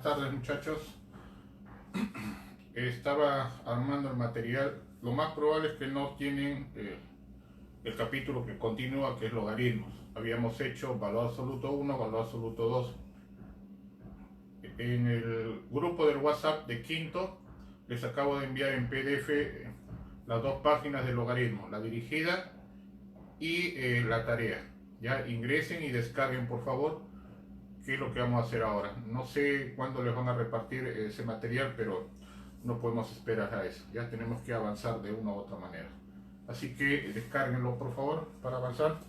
Buenas tardes, muchachos. Estaba armando el material. Lo más probable es que no tienen el capítulo que continúa, que es logaritmos. Habíamos hecho valor absoluto 1, valor absoluto 2. En el grupo del WhatsApp de quinto les acabo de enviar en PDF las dos páginas de logaritmo, la dirigida y la tarea. Ya ingresen y descarguen, por favor, qué es lo que vamos a hacer ahora. No sé cuándo les van a repartir ese material, pero no podemos esperar a eso. Ya tenemos que avanzar de una u otra manera. Así que descárguenlo, por favor, para avanzar.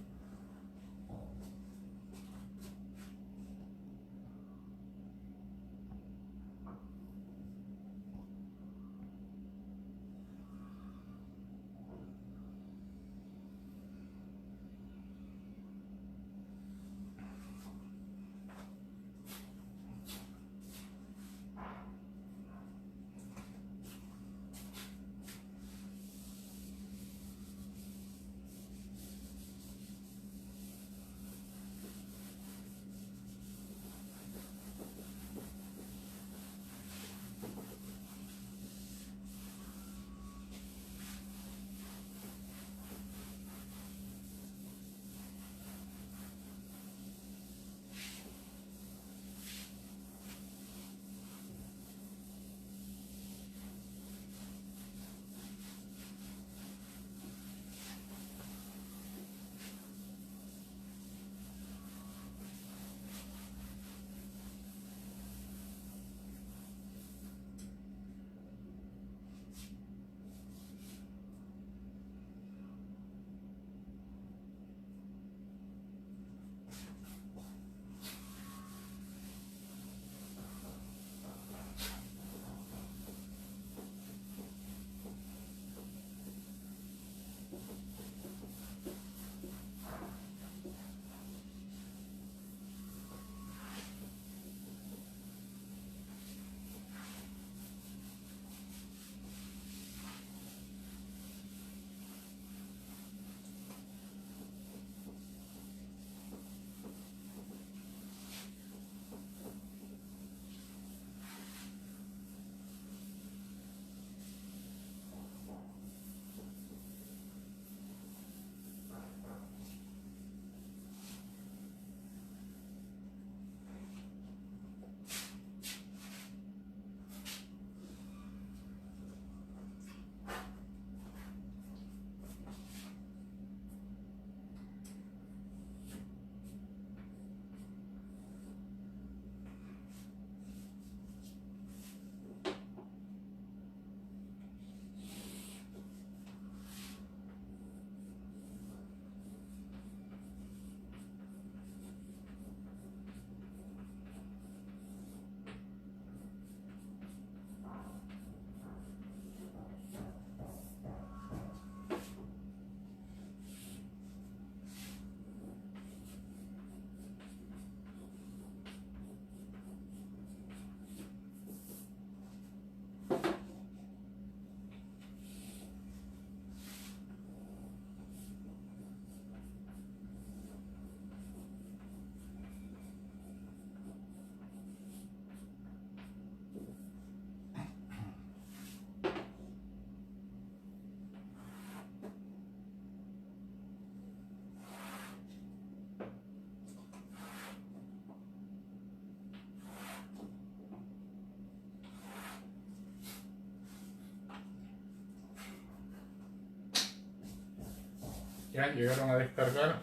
Ya llegaron a descargar.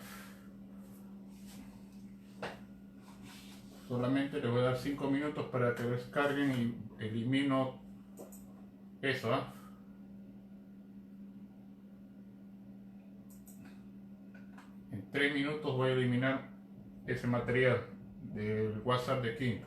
Solamente les voy a dar 5 minutos para que descarguen y elimino eso. En 3 minutos voy a eliminar ese material del WhatsApp de quinto.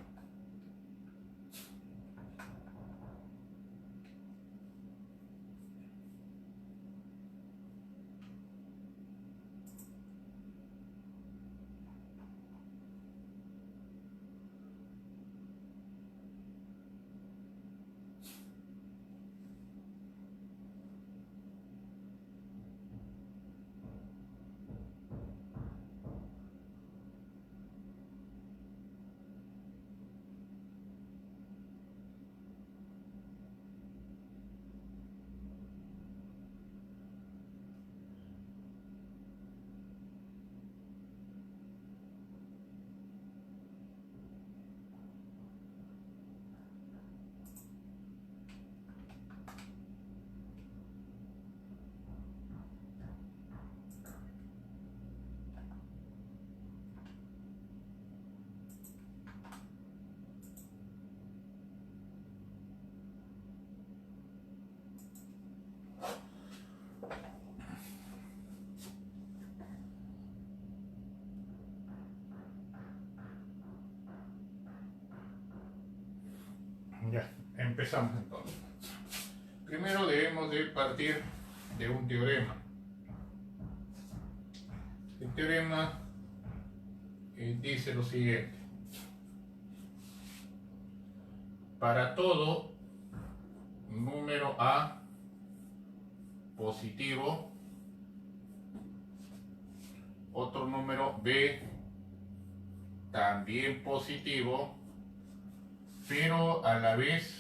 Empezamos entonces. Primero debemos de partir de un teorema. El teorema dice lo siguiente: para todo número A positivo, otro número B también positivo, pero a la vez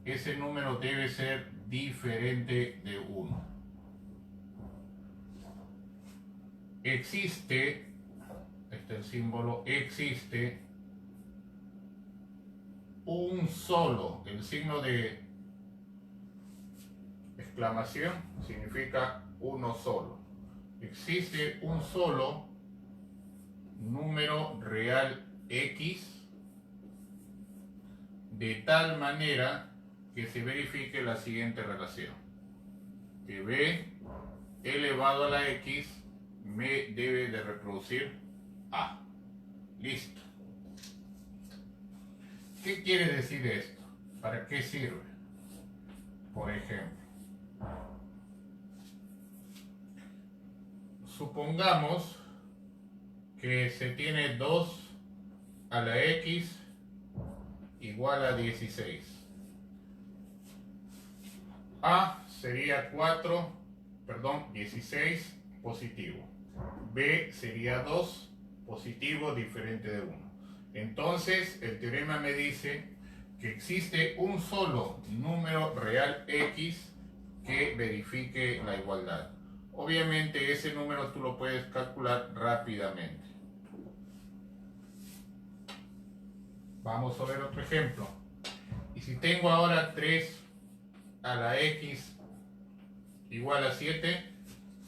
ese número debe ser diferente de 1. Existe, este es el símbolo, existe un solo, el signo de exclamación significa uno solo. Existe un solo número real X de tal manera que se verifique la siguiente relación: que B elevado a la X me debe de reproducir A. Listo. ¿Qué quiere decir esto? ¿Para qué sirve? Por ejemplo, supongamos que se tiene 2 a la X igual a 16. A sería 16 positivo. B sería 2 positivo diferente de 1. Entonces el teorema me dice que existe un solo número real X que verifique la igualdad. Obviamente ese número tú lo puedes calcular rápidamente. Vamos a ver otro ejemplo. Y si tengo ahora 3 a la X igual a 7,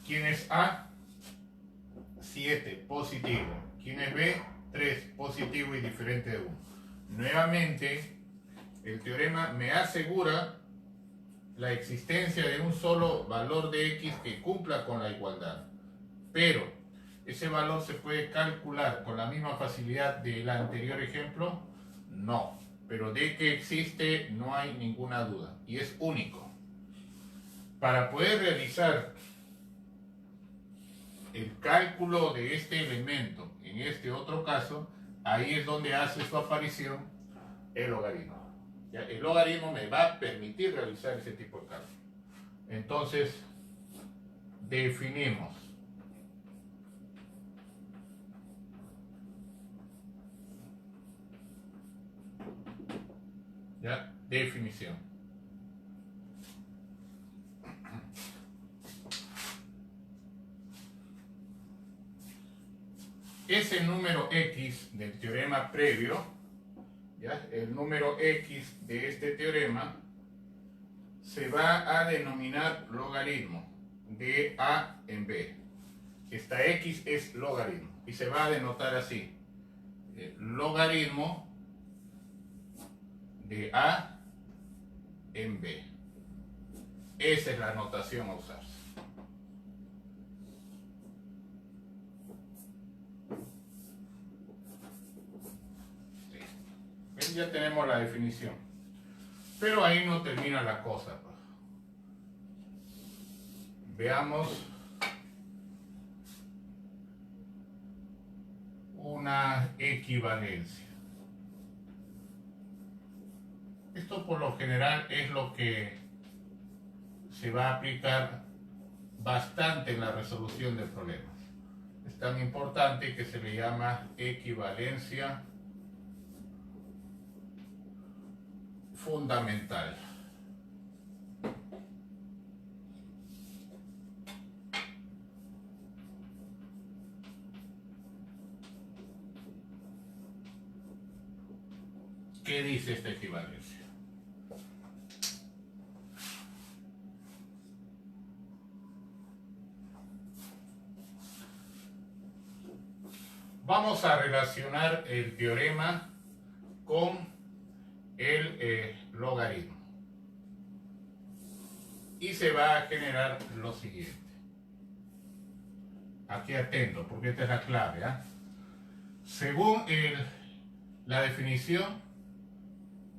¿quién es A? 7 positivo. ¿Quién es B? 3 positivo y diferente de 1. Nuevamente, el teorema me asegura la existencia de un solo valor de X que cumpla con la igualdad. Pero, ¿ese valor se puede calcular con la misma facilidad del anterior ejemplo? No. Pero de que existe no hay ninguna duda. Y es único. Para poder realizar el cálculo de este elemento en este otro caso, ahí es donde hace su aparición el logaritmo. ¿Ya? El logaritmo me va a permitir realizar ese tipo de cálculo. Entonces, definimos. ¿Ya? Definición. Ese número X del teorema previo, ¿ya? El número X de este teorema se va a denominar logaritmo de A en B. Esta X es logaritmo y se va a denotar así: logaritmo de A en B. Esa es la notación a usar. Ya tenemos la definición, pero ahí no termina la cosa. Veamos una equivalencia. Esto por lo general es lo que se va a aplicar bastante en la resolución de problemas. Es tan importante que se le llama equivalencia fundamental. ¿Qué dice esta equivalencia? Vamos a relacionar el teorema con el logaritmo y se va a generar lo siguiente. Aquí atento, porque esta es la clave, ¿eh? Según la definición,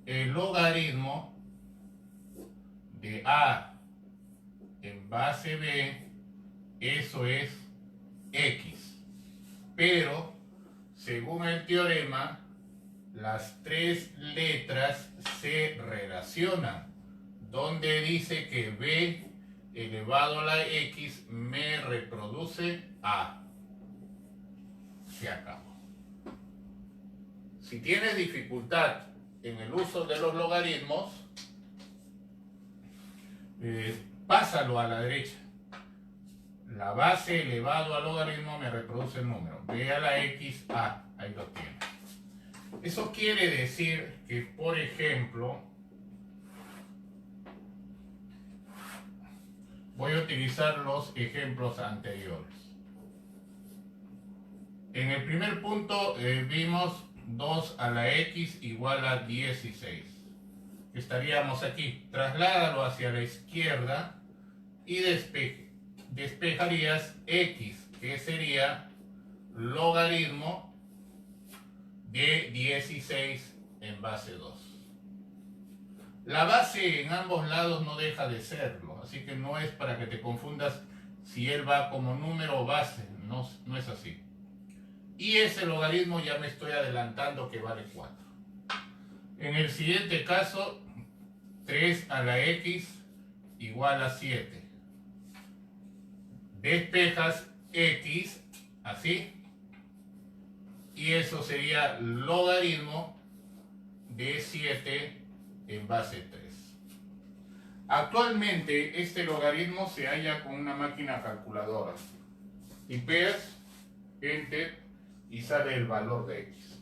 el logaritmo de A en base B, eso es X. Pero, según el teorema, las tres letras se relacionan, donde dice que B elevado a la X me reproduce A. Se acabó. Si tienes dificultad en el uso de los logaritmos, pásalo a la derecha. La base elevado al logaritmo me reproduce el número. B a la X, A. Ahí lo tienes. Eso quiere decir que, por ejemplo, voy a utilizar los ejemplos anteriores. En el primer punto vimos 2 a la X igual a 16. Estaríamos aquí. Trasládalo hacia la izquierda y despejarías X, que sería logaritmo de 16 en base 2. La base en ambos lados no deja de serlo, así que no es para que te confundas si él va como número o base, no es así. Y ese logaritmo ya me estoy adelantando que vale 4. En el siguiente caso, 3 a la X igual a 7. Despejas X, así, y eso sería logaritmo de 7 en base 3. Actualmente este logaritmo se halla con una máquina calculadora. Tipeas, enter, y sale el valor de X.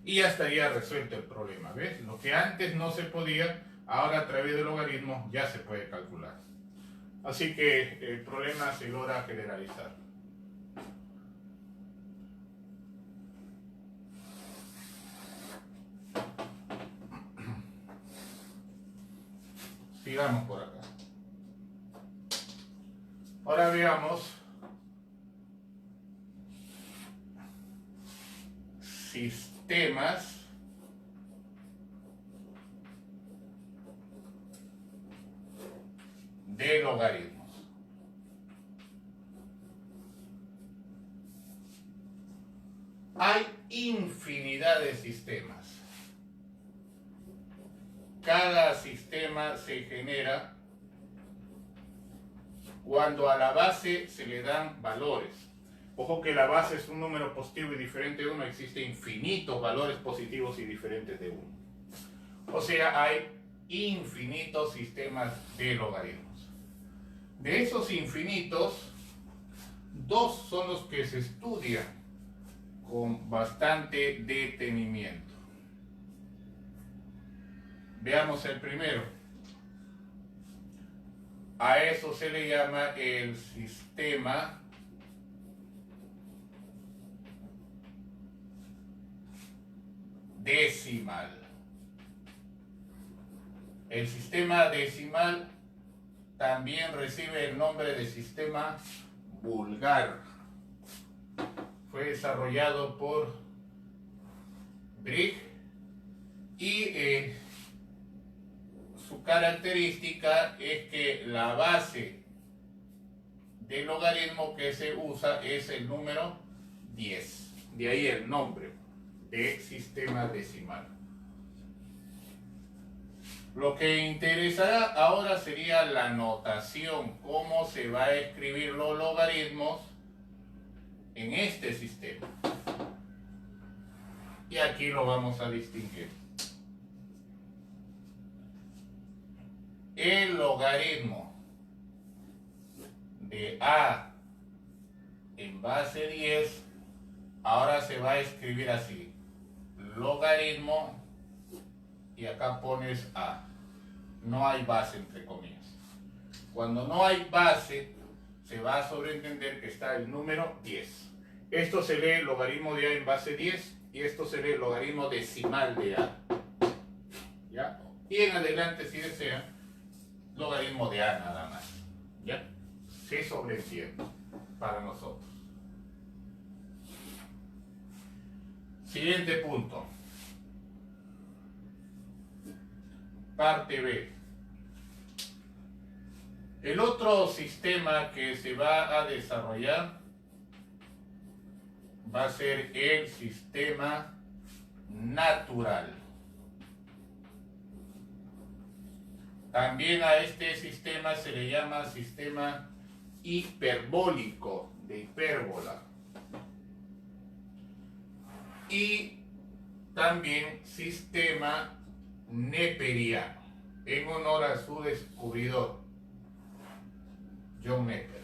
Y ya estaría resuelto el problema, ¿ves? Lo que antes no se podía, ahora a través del logaritmo ya se puede calcular. Así que el problema se logra generalizar. Sigamos por acá. Ahora veamos sistemas de logaritmos. Hay infinidad de sistemas. Cada sistema se genera cuando a la base se le dan valores. Ojo que la base es un número positivo y diferente de 1, existe infinitos valores positivos y diferentes de 1. O sea, hay infinitos sistemas de logaritmos. De esos infinitos, 2 son los que se estudian con bastante detenimiento. Veamos el primero. A eso se le llama el sistema decimal. El sistema decimal también recibe el nombre de sistema vulgar. Fue desarrollado por Briggs y su característica es que la base del logaritmo que se usa es el número 10. De ahí el nombre de sistema decimal. Lo que interesará ahora sería la notación, cómo se va a escribir los logaritmos en este sistema. Y aquí lo vamos a distinguir. El logaritmo de A en base 10 ahora se va a escribir así: logaritmo, y acá pones A. No hay base entre comillas. Cuando no hay base, se va a sobreentender que está el número 10. Esto se lee logaritmo de A en base 10 y esto se lee logaritmo decimal de A. ¿Ya? Y en adelante, si desean, logaritmo de A nada más. ¿Ya? Se sobreentiende para nosotros. Siguiente punto. parte B. El otro sistema que se va a desarrollar va a ser el sistema natural. También a este sistema se le llama sistema hiperbólico, de hipérbola. Y también sistema neperiano, en honor a su descubridor, John Neper.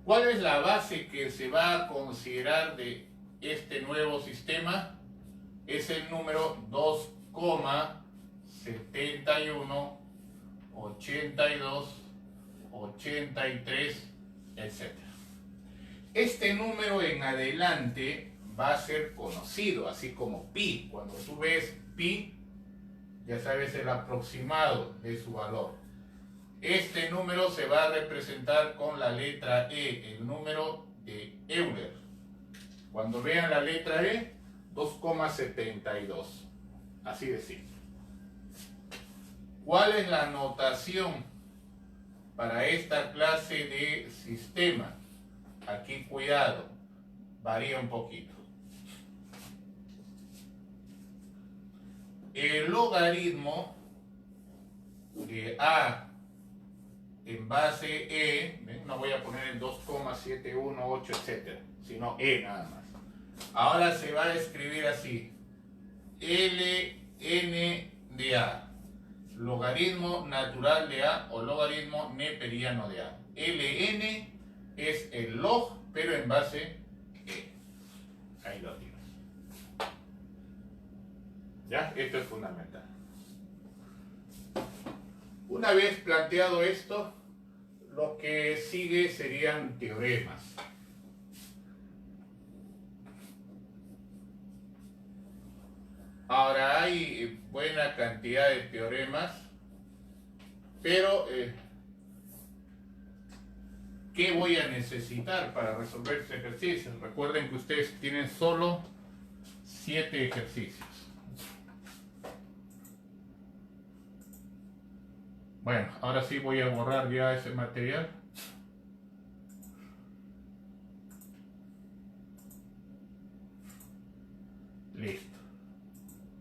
¿Cuál es la base que se va a considerar de este nuevo sistema? Es el número 2,71, 82, 83, etc. Este número en adelante va a ser conocido, así como pi. Cuando tú ves pi, ya sabes el aproximado de su valor. Este número se va a representar con la letra E, el número de Euler. Cuando vean la letra E, 2,72. Así de simple. ¿Cuál es la notación para esta clase de sistema? Aquí cuidado, varía un poquito. El logaritmo de A en base E, ¿ven? No voy a poner el 2,718, etc., sino E nada más. Ahora se va a escribir así: ln de A, logaritmo natural de A o logaritmo neperiano de A. Ln es el log, pero en base E. Ahí lo tienes. ¿Ya? Esto es fundamental. Una vez planteado esto, lo que sigue serían teoremas. Ahora hay buena cantidad de teoremas, pero ¿qué voy a necesitar para resolver este ejercicio? Recuerden que ustedes tienen solo 7 ejercicios. Bueno, ahora sí voy a borrar ya ese material. Listo.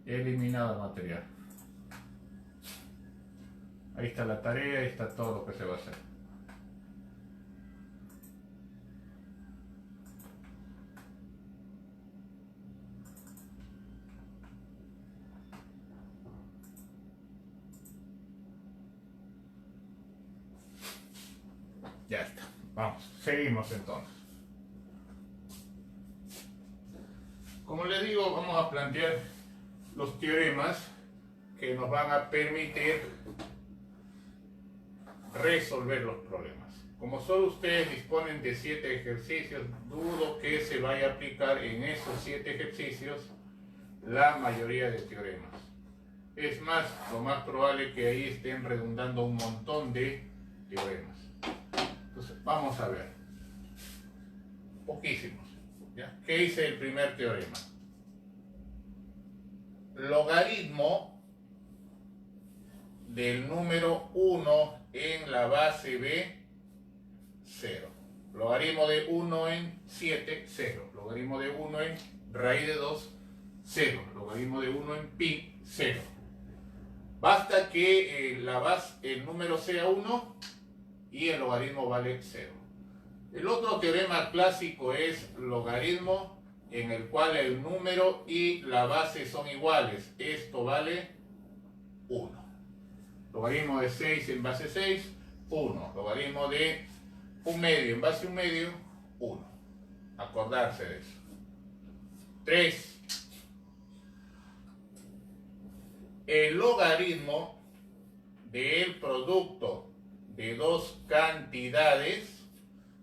He eliminado el material. Ahí está la tarea, ahí está todo lo que se va a hacer. Ya está. Vamos, seguimos entonces. Como les digo, vamos a plantear los teoremas que nos van a permitir resolver los problemas. Como solo ustedes disponen de 7 ejercicios, dudo que se vaya a aplicar en esos 7 ejercicios la mayoría de teoremas. Es más, lo más probable es que ahí estén redundando un montón de teoremas. Entonces, vamos a ver. Poquísimos. ¿Ya? ¿Qué dice el primer teorema? Logaritmo del número 1 en la base B, 0. Logaritmo de 1 en 7, 0. Logaritmo de 1 en raíz de 2, 0. Logaritmo de 1 en pi, 0. Basta que el número sea 1 y el logaritmo vale 0. El otro teorema clásico es logaritmo en el cual el número y la base son iguales. Esto vale 1. Logaritmo de 6 en base 6, 1. Logaritmo de 1/2 en base 1/2, 1. Acordarse de eso. 3. El logaritmo del producto de dos cantidades,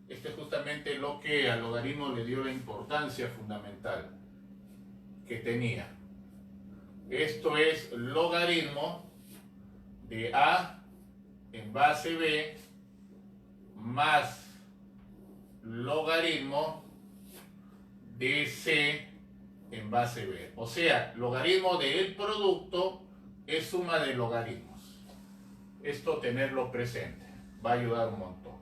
esto es justamente lo que al logaritmo le dio la importancia fundamental que tenía. Esto es logaritmo de A en base B más logaritmo de C en base B. O sea, logaritmo del producto es suma de logaritmos. Esto tenerlo presente va a ayudar un montón.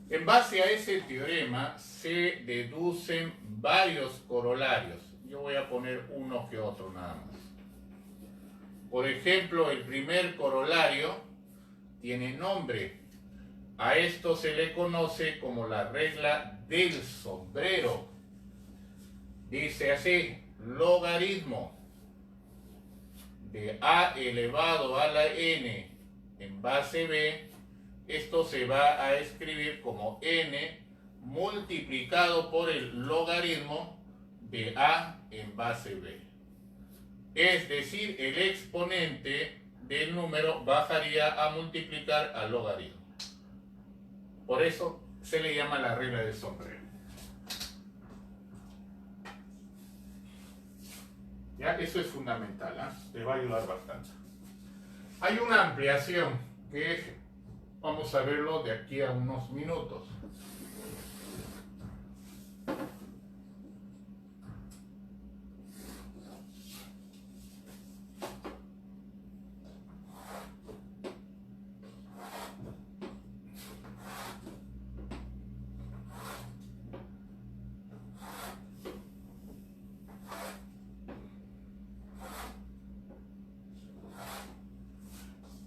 En base a ese teorema se deducen varios corolarios. Yo voy a poner uno que otro nada más. Por ejemplo, el primer corolario tiene nombre. A esto se le conoce como la regla del sombrero. Dice así: logaritmo de a elevado a la n en base b. Esto se va a escribir como n multiplicado por el logaritmo de a en base b. Es decir, el exponente del número bajaría a multiplicar al logaritmo. Por eso se le llama la regla del sombrero. ¿Ya? Eso es fundamental, ¿eh? Te va a ayudar bastante. Hay una ampliación que vamos a verlo de aquí a unos minutos.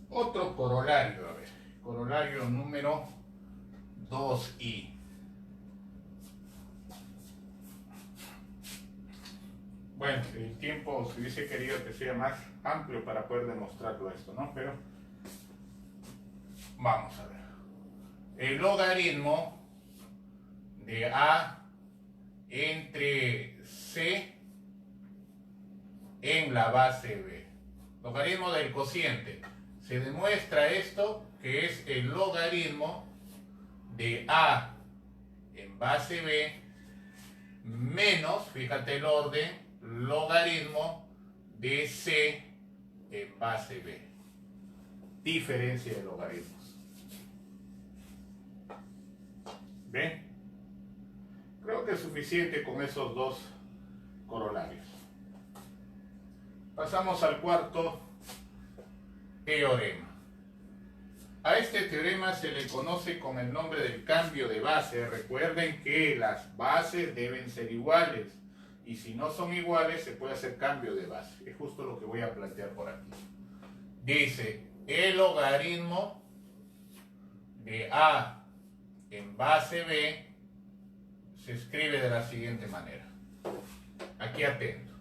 Otro corolario, a ver, corolario número 2i. Bueno, el tiempo se hubiese querido que sea más amplio para poder demostrarlo esto, ¿no? Pero vamos a ver. El logaritmo de a entre c en la base b. Logaritmo del cociente. Se demuestra esto que es el logaritmo de a en base b menos, fíjate el orden, logaritmo de c en base b. Diferencia de logaritmos. ¿Ven? Creo que es suficiente con esos dos corolarios. Pasamos al cuarto teorema. A este teorema se le conoce con el nombre del cambio de base. Recuerden que las bases deben ser iguales y si no son iguales se puede hacer cambio de base. Es justo lo que voy a plantear por aquí. Dice, el logaritmo de a en base b se escribe de la siguiente manera. Aquí atento.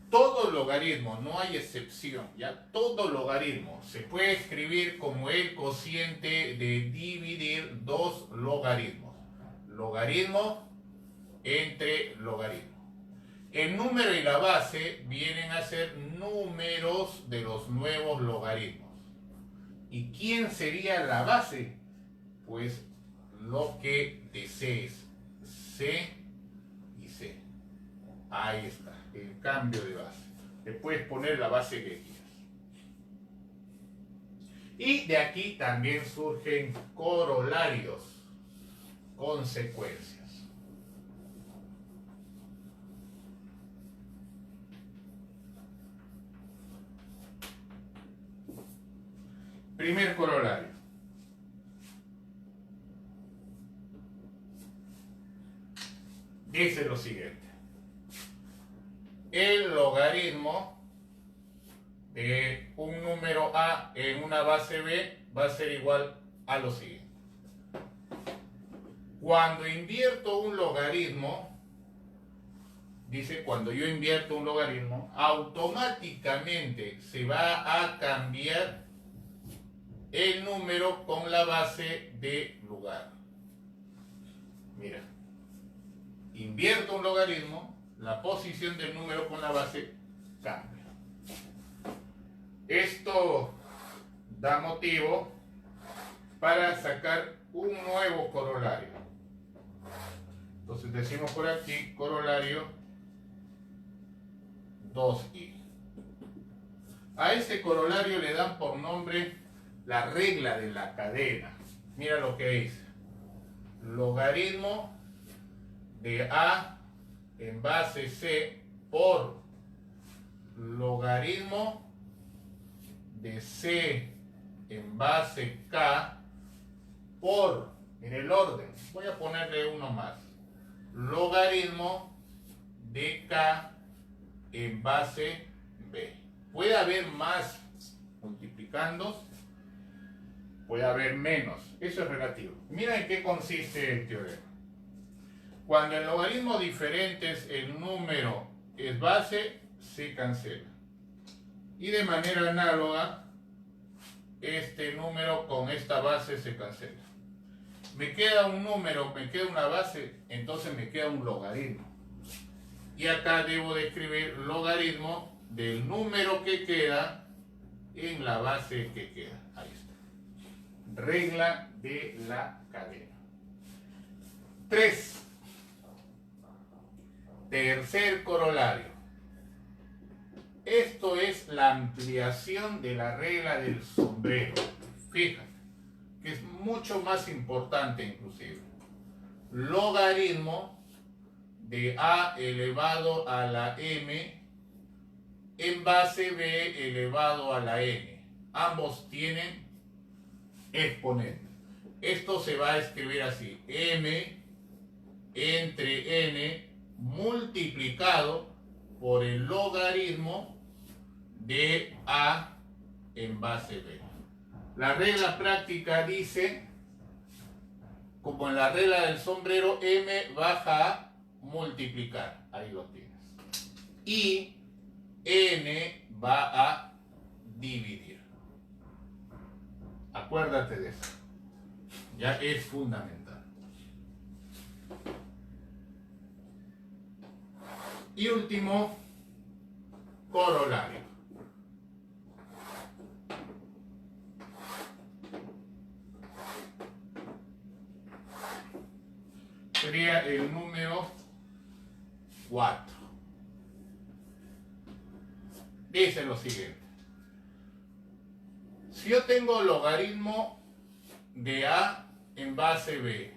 Todo logaritmo, no hay excepción, ya todo logaritmo se puede escribir como el cociente de dividir dos logaritmos. Logaritmo entre logaritmo. El número y la base vienen a ser números de los nuevos logaritmos. ¿Y quién sería la base? Pues lo que desees, C y C. Ahí está, el cambio de base. Le puedes poner la base que quieras. Y de aquí también surgen corolarios, consecuencias. Primer corolario. Dice lo siguiente. El logaritmo de un número a en una base b va a ser igual a lo siguiente. Cuando invierto un logaritmo, dice, cuando yo invierto un logaritmo, automáticamente se va a cambiar el número con la base de lugar. Mira, invierto un logaritmo, la posición del número con la base cambia. Esto da motivo para sacar un nuevo corolario. Entonces decimos por aquí corolario 2i. A ese corolario le dan por nombre la regla de la cadena. Mira lo que dice. Logaritmo de a en base c por logaritmo de c en base k por, mire el orden, voy a ponerle uno más, logaritmo de k en base b. Puede haber más multiplicando, puede haber menos, eso es relativo. Mira en qué consiste el teorema. Cuando en logaritmos diferentes el número es base, se cancela. Y de manera análoga, este número con esta base se cancela. Me queda un número, me queda una base, entonces me queda un logaritmo. Y acá debo de escribir logaritmo del número que queda en la base que queda. Ahí está. Regla de la cadena. 3. Tercer corolario. Esto es la ampliación de la regla del sombrero. Fíjate, que es mucho más importante inclusive. Logaritmo de a elevado a la m en base b elevado a la n. Ambos tienen exponente. Esto se va a escribir así: m entre n multiplicado por el logaritmo de a en base b. La regla práctica dice, como en la regla del sombrero, m baja a multiplicar. Ahí lo tienes. Y n va a dividir. Acuérdate de eso. Ya es fundamental. Y último corolario. Sería el número 4. Dice lo siguiente. Si yo tengo logaritmo de a en base b,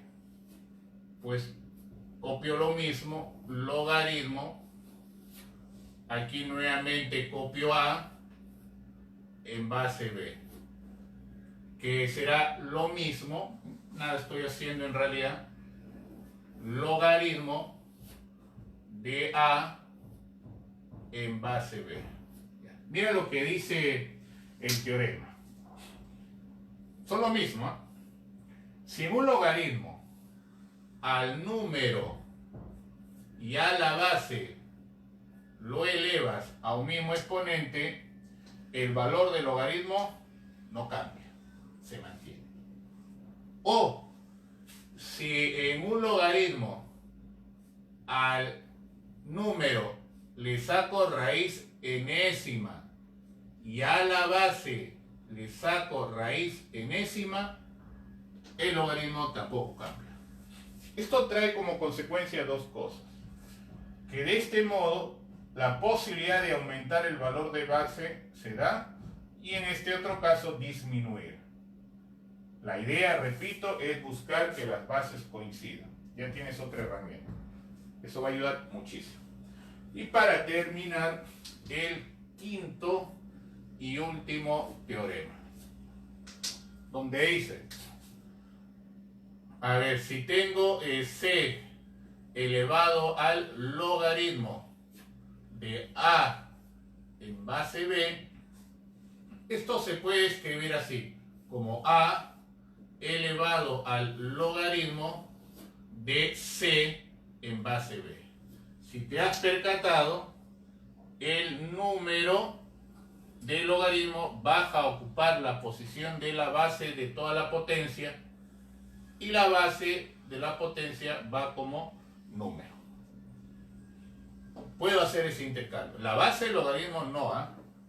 pues copio lo mismo, logaritmo. Aquí nuevamente copio a en base b, que será lo mismo, nada estoy haciendo en realidad, logaritmo de a en base b. Mira lo que dice el teorema. Son lo mismo, ¿eh? Si un logaritmo al número y a la base lo elevas a un mismo exponente, el valor del logaritmo no cambia, se mantiene. O si en un logaritmo al número le saco raíz enésima y a la base le saco raíz enésima, el logaritmo tampoco cambia. Esto trae como consecuencia dos cosas. Que de este modo la posibilidad de aumentar el valor de base se da y en este otro caso disminuir. La idea, repito, es buscar que las bases coincidan. Ya tienes otra herramienta. Eso va a ayudar muchísimo. Y para terminar, el quinto y último teorema, donde dice, a ver, si tengo c elevado al logaritmo de a en base b, esto se puede escribir así, como a elevado al logaritmo de c en base b. Si te has percatado, el número del logaritmo baja a ocupar la posición de la base de toda la potencia y la base de la potencia va como número. Puedo hacer ese intercambio. La base del logaritmo no,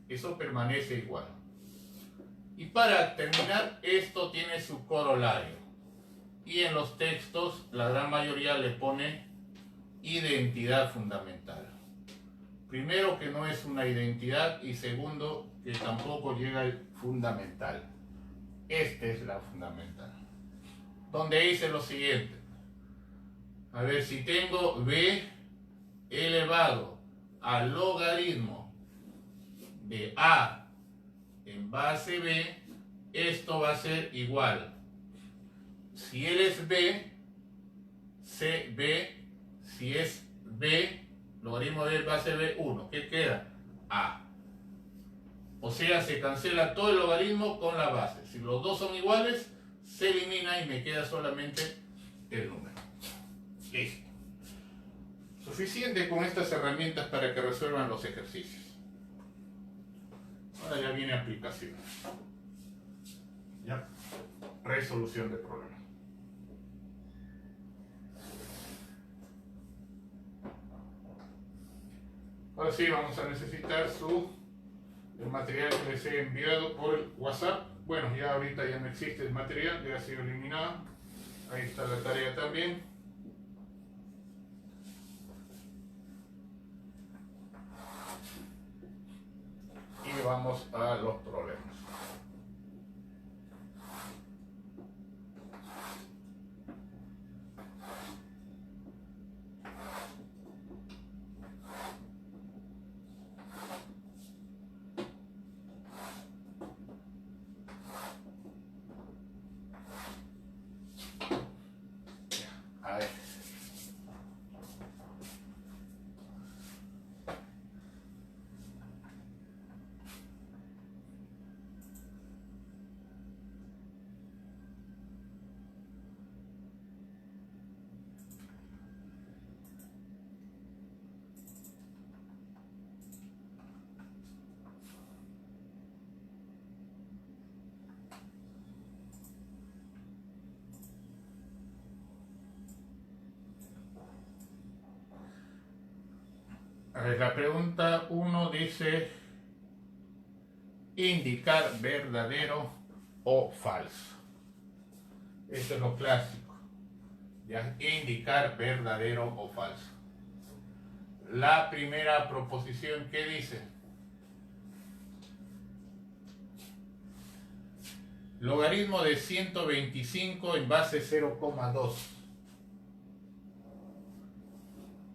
eso permanece igual. Y para terminar, esto tiene su corolario. Y en los textos, la gran mayoría le pone identidad fundamental. Primero, que no es una identidad, y segundo, que tampoco llega al fundamental. Esta es la fundamental. Donde dice lo siguiente. A ver, si tengo b elevado al logaritmo de A en base B, esto va a ser igual. Si él es B, CB, si es B, logaritmo de base B, 1. ¿Qué queda? A. O sea, se cancela todo el logaritmo con la base. Si los dos son iguales, se elimina y me queda solamente el número. Listo. Suficiente con estas herramientas para que resuelvan los ejercicios. Ahora ya viene aplicación. ¿Ya? Resolución de problemas. Ahora sí, vamos a necesitar el material que les he enviado por el WhatsApp. Bueno, ya ahorita ya no existe el material, ya ha sido eliminado. Ahí está la tarea también. Y vamos a los problemas. A ver. A ver, la pregunta 1 dice indicar verdadero o falso. Esto es lo clásico. Ya, indicar verdadero o falso. La primera proposición, ¿qué dice? Logaritmo de 125 en base 0,2.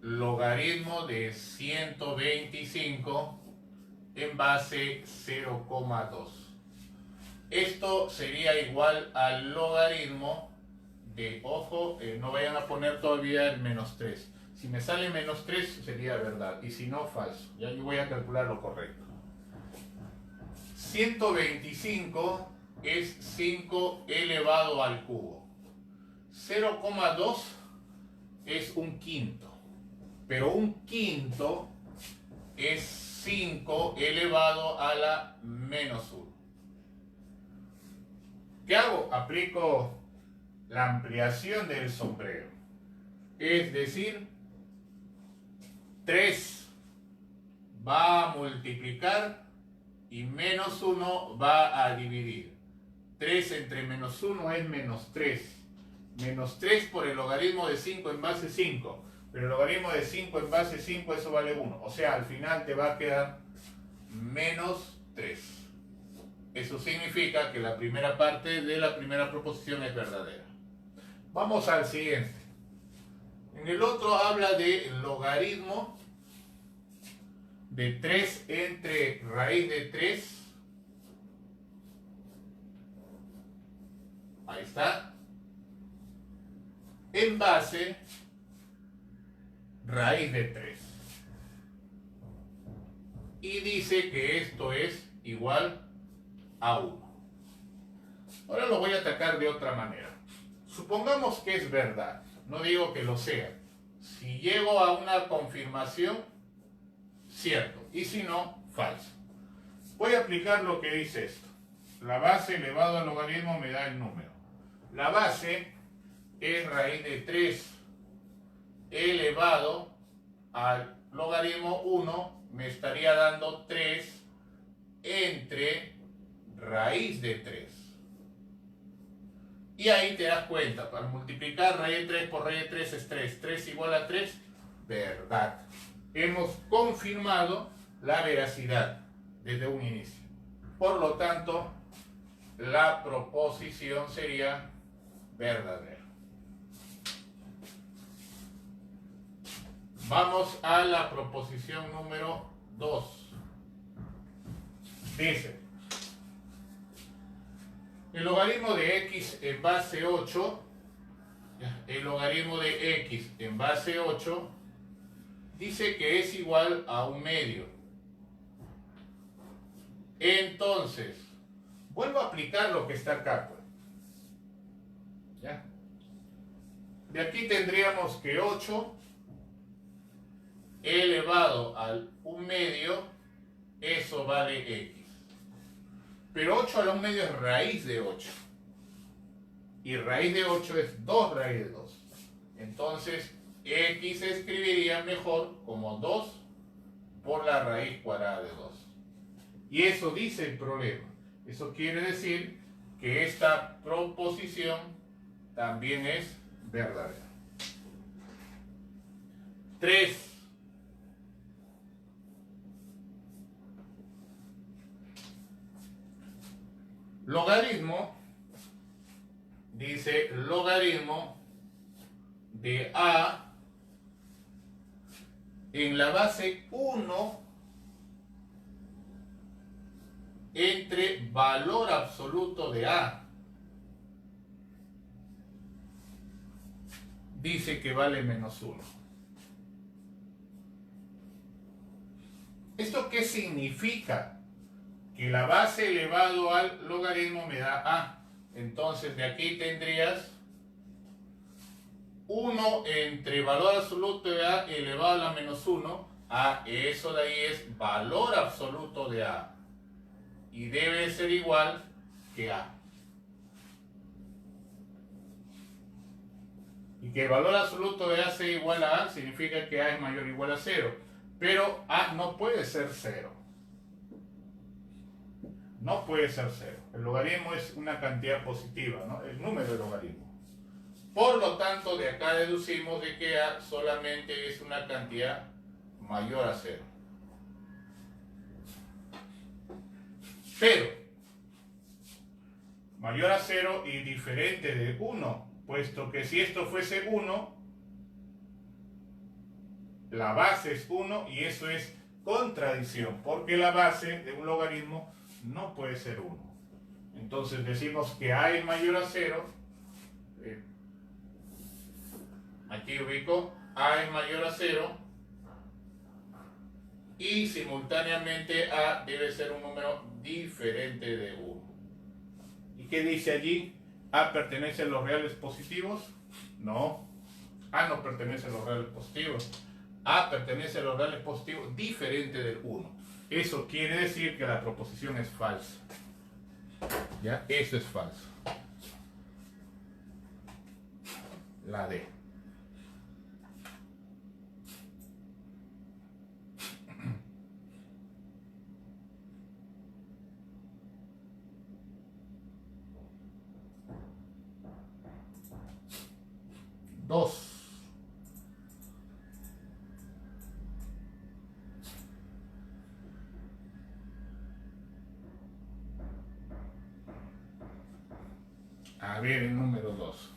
Logaritmo de 125 en base 0,2. Esto sería igual al logaritmo de, ojo, no vayan a poner todavía el menos 3. Si me sale menos 3 sería verdad, y si no, falso. Ya yo voy a calcular lo correcto. 125 es 5 elevado al cubo. 0,2 es un quinto. Pero un quinto es 5 elevado a la menos 1. ¿Qué hago? Aplico la ampliación del sombrero. Es decir, 3 va a multiplicar y menos 1 va a dividir. 3 entre menos 1 es menos 3. Menos 3 por el logaritmo de 5 en base 5. Pero el logaritmo de 5 en base 5, eso vale 1. O sea, al final te va a quedar menos 3. Eso significa que la primera parte de la primera proposición es verdadera. Vamos al siguiente. En el otro habla de logaritmo de 3 entre raíz de 3. Ahí está. En base raíz de 3. Y dice que esto es igual a 1. Ahora lo voy a atacar de otra manera. Supongamos que es verdad. No digo que lo sea. Si llego a una confirmación, cierto. Y si no, falso. Voy a aplicar lo que dice esto. La base elevado al logaritmo me da el número. La base es raíz de 3 elevado al logaritmo 1, me estaría dando 3 entre raíz de 3. Y ahí te das cuenta, para multiplicar raíz de 3 por raíz de 3 es 3. 3 igual a 3, verdad. Hemos confirmado la veracidad desde un inicio. Por lo tanto, la proposición sería verdadera. Vamos a la proposición número 2. Dice, el logaritmo de x en base 8, el logaritmo de x en base 8, dice que es igual a 1/2. Entonces, vuelvo a aplicar lo que está acá, pues. ¿Ya? De aquí tendríamos que 8 elevado al 1/2, eso vale x. Pero 8 a la 1/2 es raíz de 8. Y raíz de 8 es 2 raíz de 2. Entonces, x se escribiría mejor como 2 por la raíz cuadrada de 2. Y eso dice el problema. Eso quiere decir que esta proposición también es verdadera. 3. Logaritmo, dice logaritmo de a en la base 1 entre valor absoluto de a. Dice que vale -1. ¿Esto qué significa? Que la base elevado al logaritmo me da a. Entonces de aquí tendrías 1 entre valor absoluto de a elevado a la -1. A, eso de ahí es valor absoluto de a. Y debe ser igual que a. Y que el valor absoluto de a sea igual a a significa que a es mayor o igual a 0. Pero a no puede ser 0. No puede ser 0. El logaritmo es una cantidad positiva, ¿no? El número de logaritmo. Por lo tanto, de acá deducimos de que a solamente es una cantidad mayor a 0. Pero, mayor a 0 y diferente de 1, puesto que si esto fuese 1, la base es 1 y eso es contradicción, porque la base de un logaritmo no puede ser 1. Entonces decimos que a es mayor a 0. Aquí ubico, a es mayor a 0. Y simultáneamente a debe ser un número diferente de 1. ¿Y qué dice allí? ¿A pertenece a los reales positivos? No. A no pertenece a los reales positivos. A pertenece a los reales positivos diferente del 1. Eso quiere decir que la proposición es falsa. ¿Ya? Eso es falso. La D. Dos. A ver, el número 2.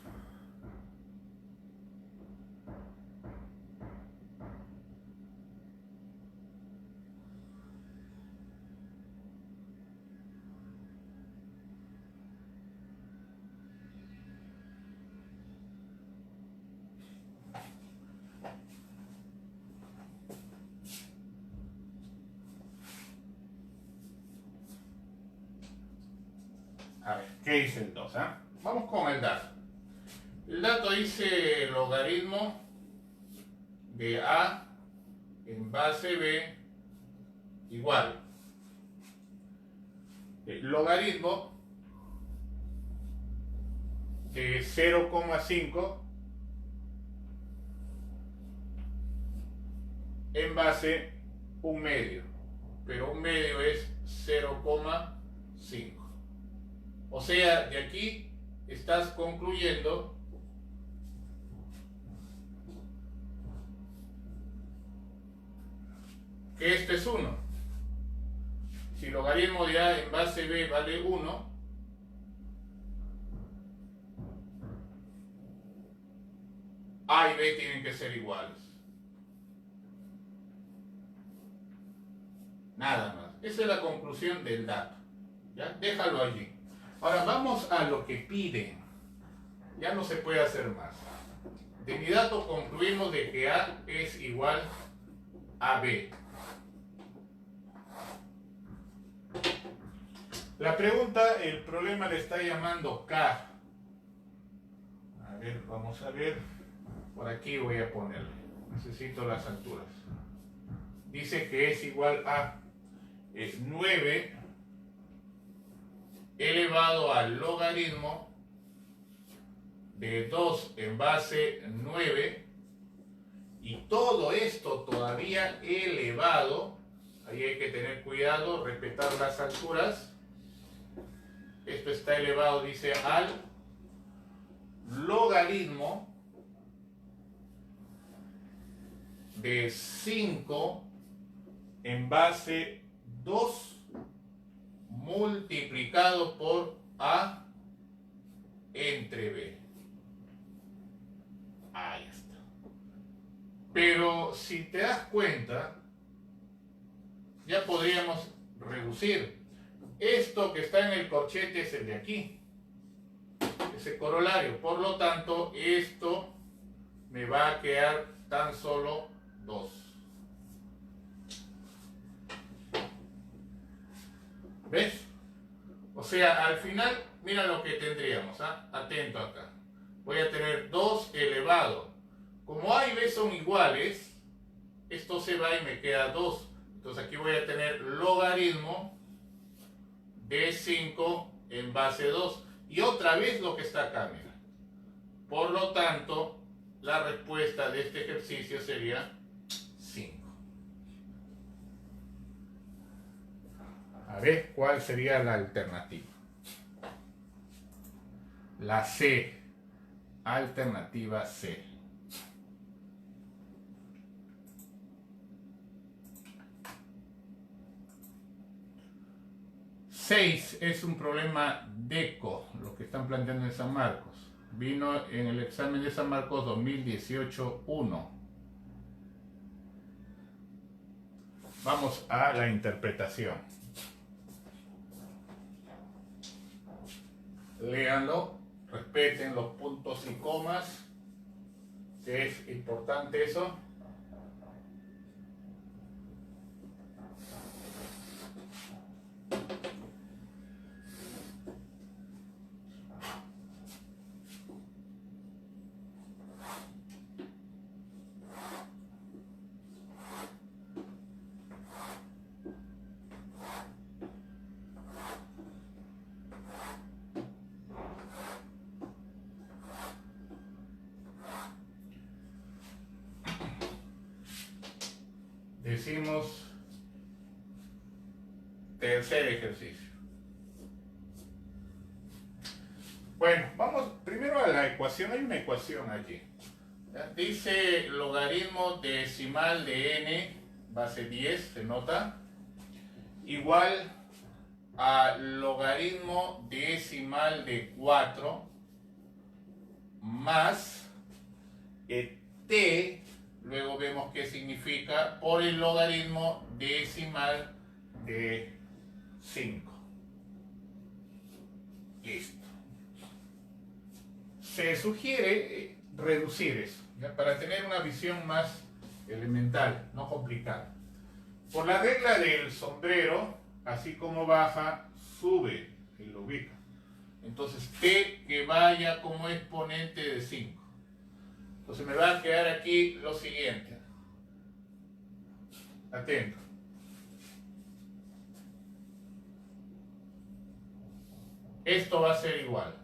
A ver, ¿qué dice el 2? Vamos con el dato. El dato dice logaritmo de a en base b igual. El logaritmo de 0,5 en base 1/2. Pero 1/2 es 0,5. O sea, de aquí estás concluyendo que esto es 1. Si logaritmo de a en base b vale 1, a y b tienen que ser iguales. Nada más. Esa es la conclusión del dato. ¿Ya? Déjalo allí. Ahora vamos a lo que piden. Ya no se puede hacer más. De mi dato concluimos de que A es igual a B. La pregunta, el problema le está llamando K. A ver, vamos a ver. Por aquí voy a ponerle. Necesito las alturas. Dice que es igual a 9 elevado al logaritmo de 2 en base 9, y todo esto todavía elevado. Ahí hay que tener cuidado, respetar las alturas. Esto está elevado, dice, al logaritmo de 5 en base 2 multiplicado por A entre B. Ahí está. Pero si te das cuenta, ya podríamos reducir. Esto que está en el corchete es el de aquí, ese corolario. Por lo tanto, esto me va a quedar tan solo 2. ¿Ves? O sea, al final, mira lo que tendríamos. Atento acá. Voy a tener 2 elevado. Como A y B son iguales, esto se va y me queda 2. Entonces aquí voy a tener logaritmo de 5 en base 2. Y otra vez lo que está acá, mira. Por lo tanto, la respuesta de este ejercicio sería 5. A ver, ¿cuál sería la alternativa? La C. Alternativa C. Seis es un problema DECO, lo que están planteando en San Marcos. Vino en el examen de San Marcos 2018-1. Vamos a la interpretación. Léanlo, respeten los puntos y comas, que es importante eso. Decimos tercer ejercicio. Bueno, vamos primero a la ecuación. Hay una ecuación allí. Dice logaritmo decimal de n, base 10, se nota, igual a logaritmo decimal de 4 más t. Luego vemos qué significa por el logaritmo decimal de 5. Listo. Se sugiere reducir eso, ¿ya? Para tener una visión más elemental, no complicada. Por la regla del sombrero, así como baja, sube y lo ubica. Entonces, t que vaya como exponente de 5. Entonces me va a quedar aquí lo siguiente. Atento. Esto va a ser igual.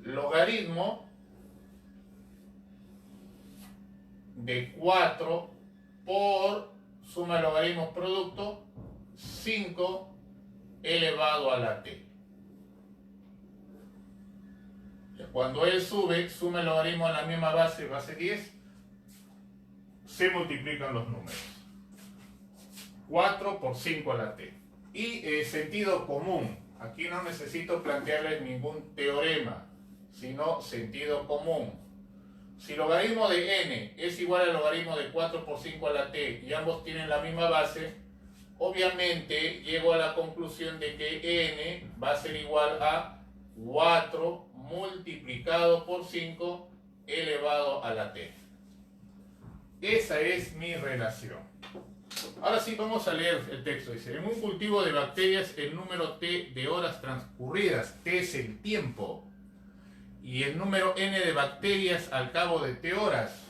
Logaritmo de 4 por suma de logaritmos producto 5 elevado a la t. Cuando él sube, suma el logaritmo a la misma base, base 10, se multiplican los números. 4 por 5 a la t. Y sentido común. Aquí no necesito plantearles ningún teorema, sino sentido común. Si logaritmo de n es igual al logaritmo de 4 por 5 a la t y ambos tienen la misma base, obviamente llego a la conclusión de que n va a ser igual a 4 multiplicado por 5 elevado a la t. Esa es mi relación. Ahora sí vamos a leer el texto. Dice, en un cultivo de bacterias el número t de horas transcurridas, t es el tiempo, y el número n de bacterias al cabo de t horas,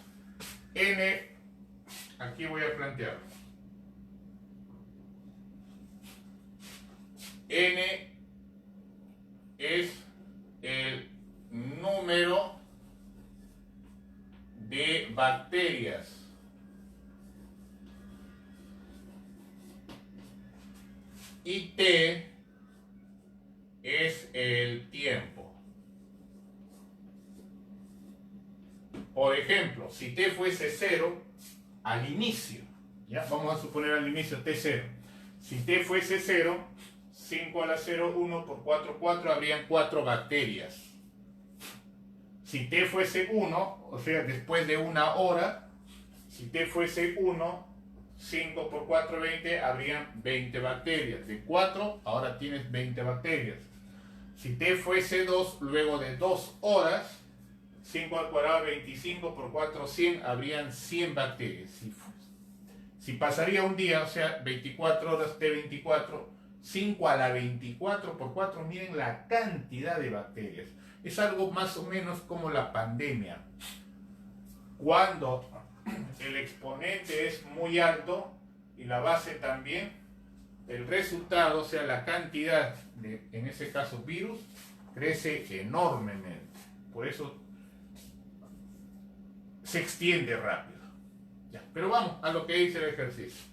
n, aquí voy a plantear, n es el número de bacterias y t es el tiempo. Por ejemplo, si t fuese 0 al inicio, ¿ya? Vamos a suponer al inicio t0. Si t fuese 0, 5 a la 0, 1 por 4, 4, habrían 4 bacterias. Si t fuese 1, o sea, después de una hora, si t fuese 1, 5 por 4, 20, habrían 20 bacterias. De 4, ahora tienes 20 bacterias. Si t fuese 2, luego de 2 horas, 5 al cuadrado, 25 por 4, 100, habrían 100 bacterias. Si pasaría un día, o sea, 24 horas, T24, 5 a la 24 por 4, miren la cantidad de bacterias. Es algo más o menos como la pandemia. Cuando el exponente es muy alto y la base también, el resultado, o sea, la cantidad de, en ese caso, virus, crece enormemente. Por eso se extiende rápido. Ya, pero vamos a lo que dice el ejercicio.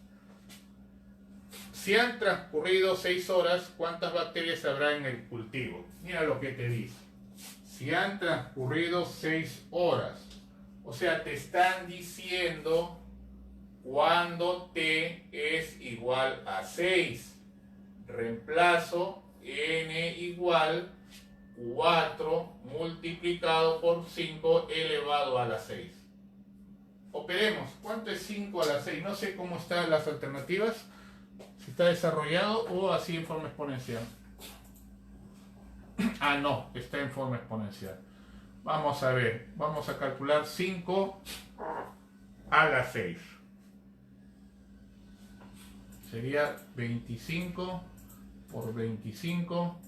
Si han transcurrido 6 horas, ¿cuántas bacterias habrá en el cultivo? Mira lo que te dice. Si han transcurrido 6 horas, o sea, te están diciendo cuando t es igual a 6. Reemplazo n igual 4 multiplicado por 5 elevado a la 6. Operemos. ¿Cuánto es 5 a la 6? No sé cómo están las alternativas. Si está desarrollado o así en forma exponencial. Ah, no, está en forma exponencial. Vamos a ver. Vamos a calcular 5 a la 6. Sería 25 por 25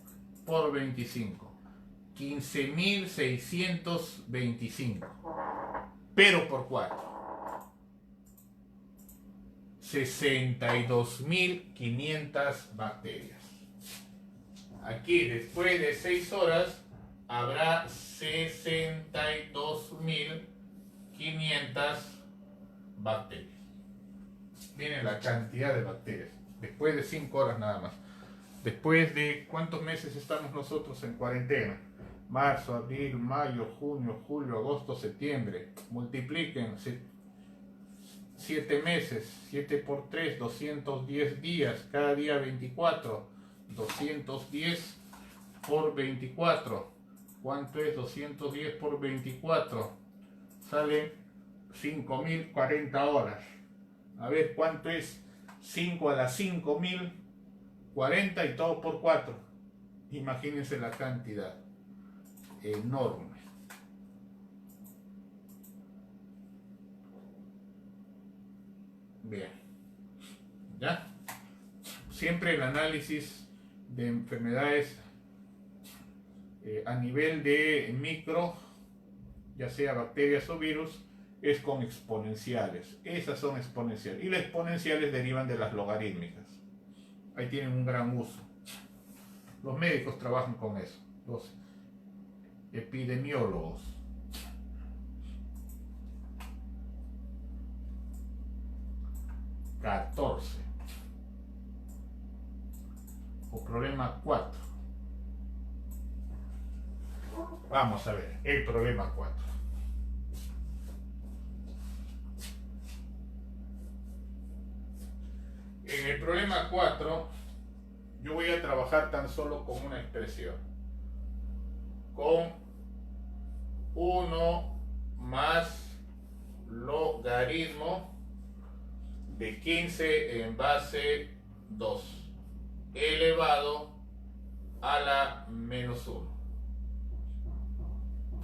por 25. 15.625. Pero por 4. 62.500 bacterias. Aquí, después de 6 horas, habrá 62.500 bacterias. Miren la cantidad de bacterias. Después de 5 horas nada más. Después de ¿cuántos meses estamos nosotros en cuarentena? Marzo, abril, mayo, junio, julio, agosto, septiembre. Multipliquen 7 meses, 7 por 3, 210 días, cada día 24, 210 por 24, ¿cuánto es 210 por 24? Sale 5.040 horas. A ver, ¿cuánto es 5 a las 5.040 y todo por 4? Imagínense la cantidad, enorme. Bien, ¿ya? Siempre el análisis de enfermedades a nivel de micro, ya sea bacterias o virus, es con exponenciales. Esas son exponenciales. Y las exponenciales derivan de las logarítmicas. Ahí tienen un gran uso. Los médicos trabajan con eso, los epidemiólogos. O problema 4. Vamos a ver, el problema 4. En el problema 4, yo voy a trabajar tan solo con una expresión. Con 1 más logaritmo de 15 en base 2 elevado a la menos 1.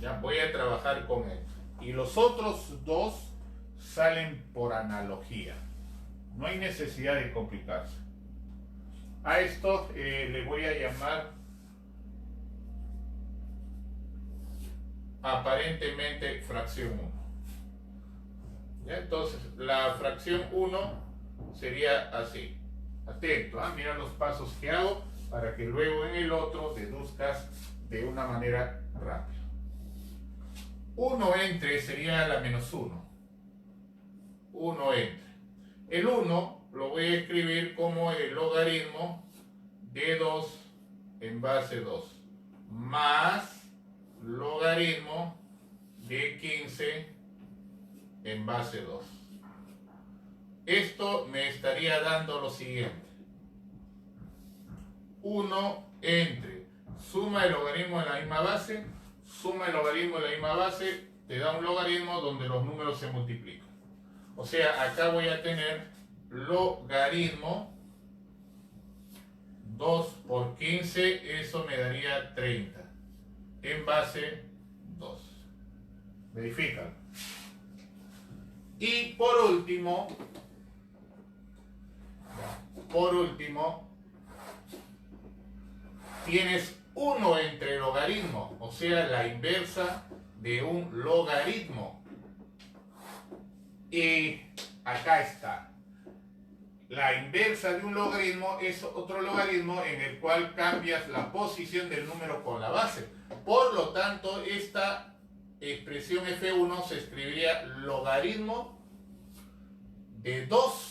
Ya voy a trabajar con esto. Y los otros dos salen por analogía. No hay necesidad de complicarse. A esto le voy a llamar aparentemente fracción 1. ¿Ya? Entonces, la fracción 1 sería así. Atento, mira los pasos que hago para que luego en el otro deduzcas de una manera rápida. 1 entre sería la menos 1. 1 entre. El 1 lo voy a escribir como el logaritmo de 2 en base 2 más logaritmo de 15 en base 2. Esto me estaría dando lo siguiente. 1 entre suma el logaritmo de la misma base, suma el logaritmo de la misma base, te da un logaritmo donde los números se multiplican. O sea, acá voy a tener logaritmo 2 por 15, eso me daría 30 en base 2. Verifican. Y por último, tienes 1 entre logaritmo, o sea, la inversa de un logaritmo. Y acá está. La inversa de un logaritmo es otro logaritmo en el cual cambias la posición del número con la base. Por lo tanto, esta expresión F1 se escribiría logaritmo de 2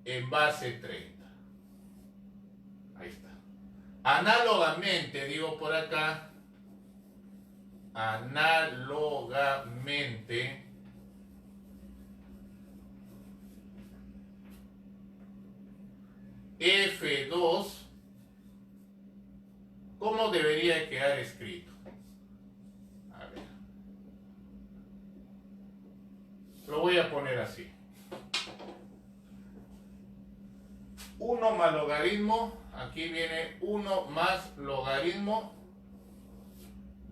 en base 30. Ahí está. Análogamente, digo por acá, análogamente, F2, ¿cómo debería quedar escrito? A ver. Lo voy a poner así. 1 más logaritmo, aquí viene 1 más logaritmo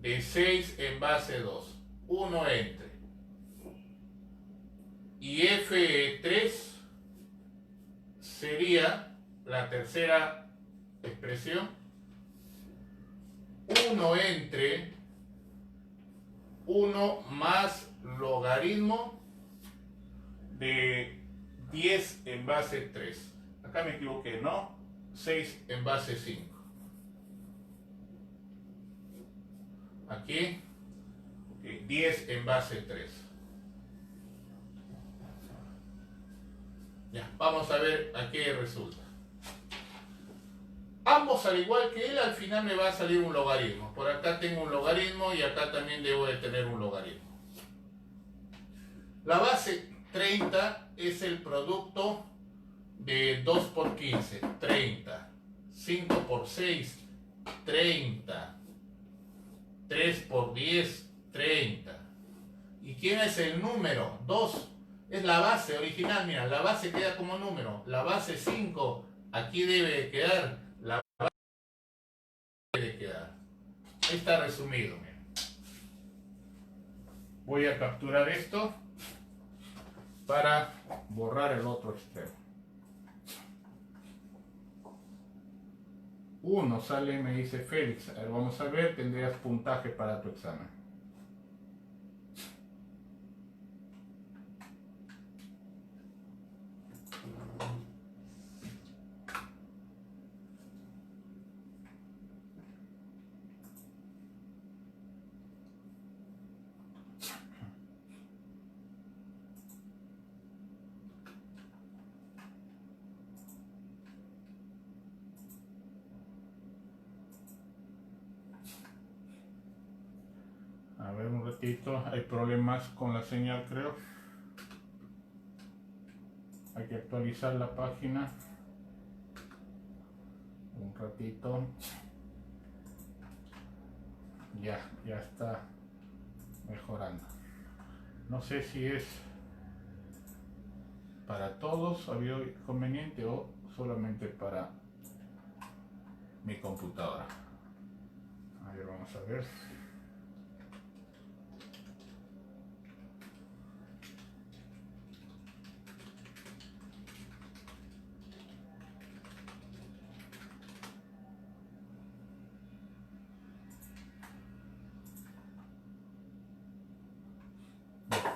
de 6 en base 2. 1 entre. Y F3 sería la tercera expresión. 1 entre 1 más logaritmo de 10 en base 3. Acá me equivoqué, ¿no? 6 en base 5. Aquí, 10 en base 3. Ya, vamos a ver a qué resulta. Ambos, al igual que él, al final me va a salir un logaritmo. Por acá tengo un logaritmo y acá también debo de tener un logaritmo. La base 30 es el producto de 2 por 15, 30. 5 por 6, 30. 3 por 10, 30. ¿Y quién es el número? 2. Es la base original, mira, la base queda como número. La base 5, aquí debe de quedar. La base debe de quedar. Ahí está resumido, mira. Voy a capturar esto para borrar el otro extremo. 1 sale, me dice Félix. A ver, vamos a ver, tendrías puntaje para tu examen. A ver, un ratito, hay problemas con la señal, creo. Hay que actualizar la página. Un ratito. Ya está mejorando. No sé si es para todos había inconveniente o solamente para mi computadora. A ver, vamos a ver.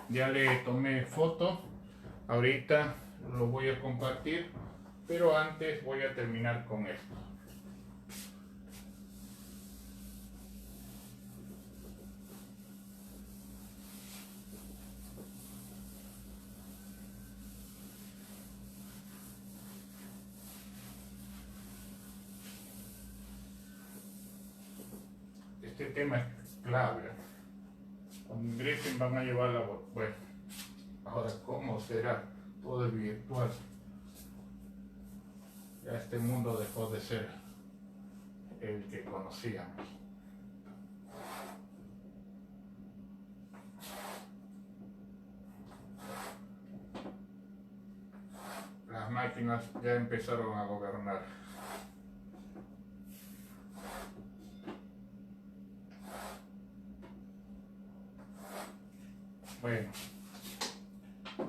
Ya le tomé foto, ahorita lo voy a compartir, pero antes voy a terminar con esto. Este tema es clave. Cuando ingresen van a llevar la... Bueno, ahora ¿cómo será? Todo es virtual. Ya este mundo dejó de ser el que conocíamos. Las máquinas ya empezaron a gobernar. Bueno,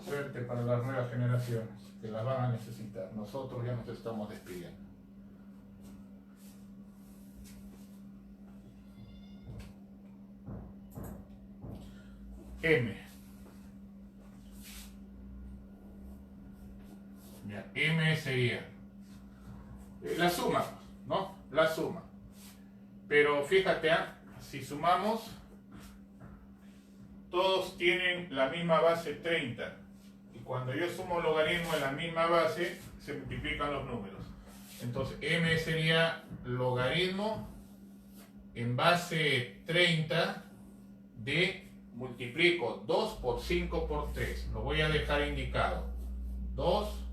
suerte para las nuevas generaciones, que las van a necesitar. Nosotros ya nos estamos despidiendo. M. Ya, M sería la suma, ¿no? La suma. Pero fíjate, si sumamos, todos tienen la misma base 30. Y cuando yo sumo logaritmo en la misma base, se multiplican los números. Entonces, M sería logaritmo en base 30 de, multiplico 2 por 5 por 3. Lo voy a dejar indicado. 2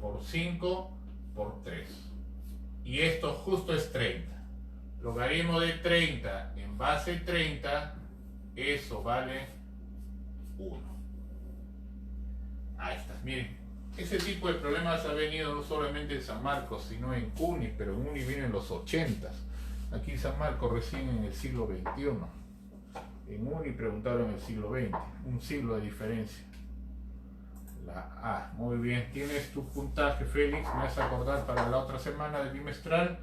por 5 por 3. Y esto justo es 30. Logaritmo de 30 en base 30, eso vale 1. Ahí está. Miren, ese tipo de problemas ha venido no solamente en San Marcos, sino en CUNY, pero en UNI viene en los 80s. Aquí en San Marcos recién en el siglo XXI. En UNI preguntaron en el siglo XX, un siglo de diferencia. La A, muy bien. Tienes tu puntaje, Félix. Me vas a acordar para la otra semana del bimestral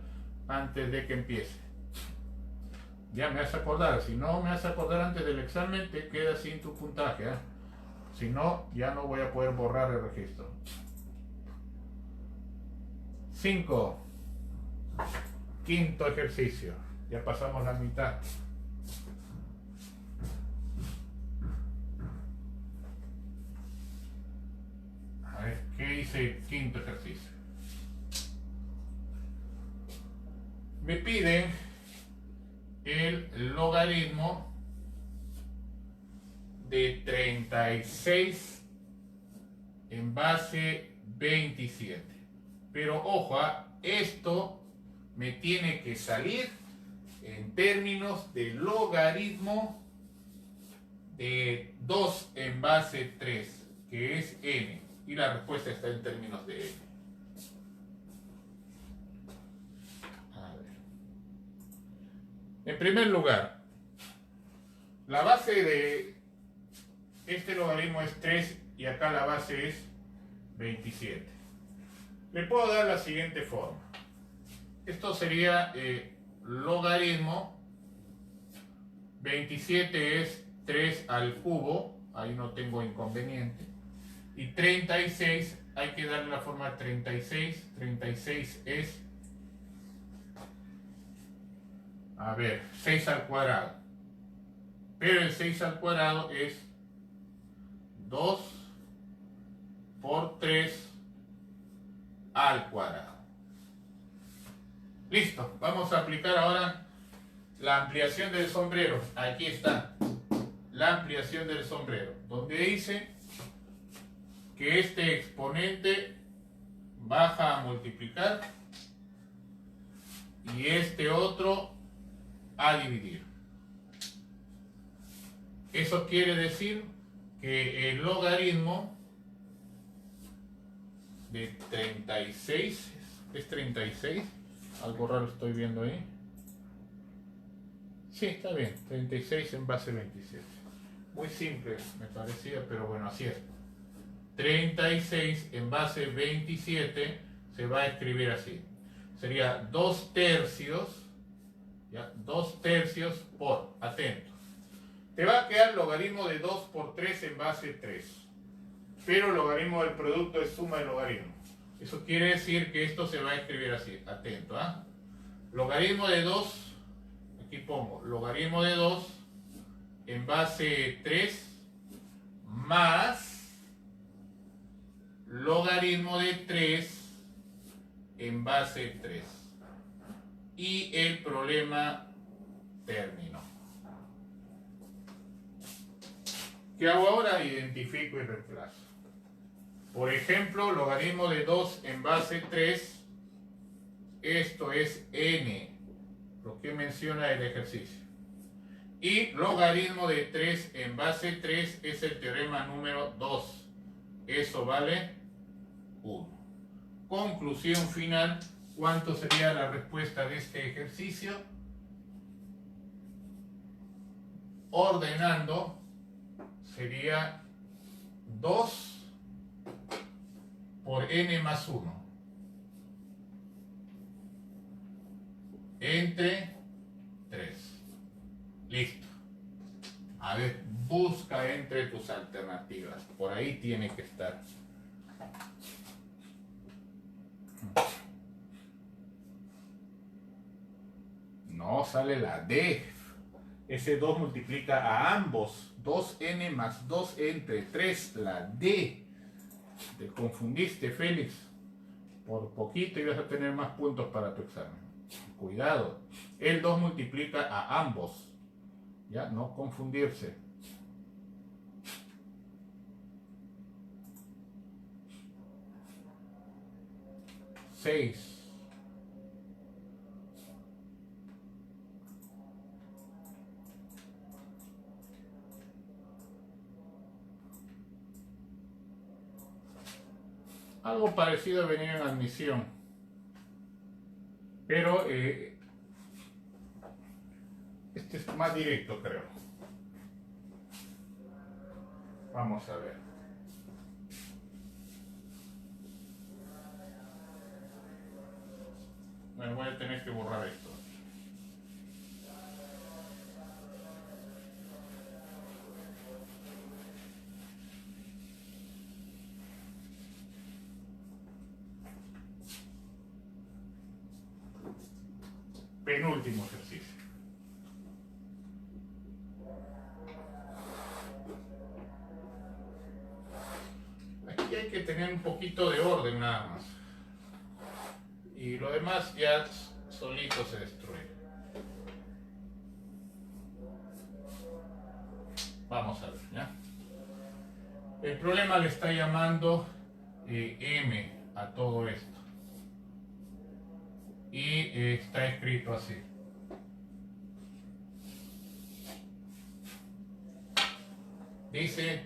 antes de que empiece. Ya me vas a acordar. Si no me vas a acordar antes del examen, te quedas sin tu puntaje. Si no, ya no voy a poder borrar el registro. 5. Quinto ejercicio. Ya pasamos la mitad. A ver, ¿qué dice el quinto ejercicio? Me piden el logaritmo de 36 en base 27. Pero ojo, esto me tiene que salir en términos de logaritmo de 2 en base 3, que es n. Y la respuesta está en términos de n. A ver. En primer lugar, la base de este logaritmo es 3 y acá la base es 27. Le puedo dar la siguiente forma. Esto sería logaritmo, 27 es 3 al cubo, ahí no tengo inconveniente. Y 36, hay que darle la forma 36. 36 es, a ver, 6 al cuadrado. Pero el 6 al cuadrado es 2 por 3 al cuadrado. Listo, vamos a aplicar ahora la ampliación del sombrero. Aquí está la ampliación del sombrero, donde dice que este exponente baja a multiplicar y este otro a dividir. Eso quiere decir que el logaritmo de 36, ¿es 36? Algo raro estoy viendo ahí. Sí, está bien, 36 en base 27. Muy simple, me parecía, pero bueno, así es. 36 en base 27 se va a escribir así. Sería 2 tercios, ¿ya? 2 tercios por, atento. Te va a quedar logaritmo de 2 por 3 en base 3. Pero el logaritmo del producto es suma de logaritmo. Eso quiere decir que esto se va a escribir así, atento, ¿ah? Logaritmo de 2, aquí pongo, logaritmo de 2 en base 3 más logaritmo de 3 en base 3. Y el problema terminó. ¿Qué hago ahora? Identifico y reemplazo. Por ejemplo, logaritmo de 2 en base 3, esto es n, lo que menciona el ejercicio. Y logaritmo de 3 en base 3 es el teorema número 2. Eso vale 1. Conclusión final, ¿cuánto sería la respuesta de este ejercicio? Ordenando, sería 2 por n más 1 entre 3. Listo. A ver, busca entre tus alternativas. Por ahí tiene que estar. No, sale la D. Ese 2 multiplica a ambos. 2n más 2 entre 3, la D. Te confundiste, Félix. Por poquito ibas a tener más puntos para tu examen. Cuidado. El 2 multiplica a ambos. Ya, no confundirse. 6. Algo parecido a venir en admisión. Pero este es más directo, creo. Vamos a ver. Bueno, voy a tener que borrar esto. Penúltimo ejercicio. Aquí hay que tener un poquito de orden nada más. Y lo demás ya solito se destruye. Vamos a ver, ¿ya? El problema le está llamando M a todo esto. Y está escrito así. Dice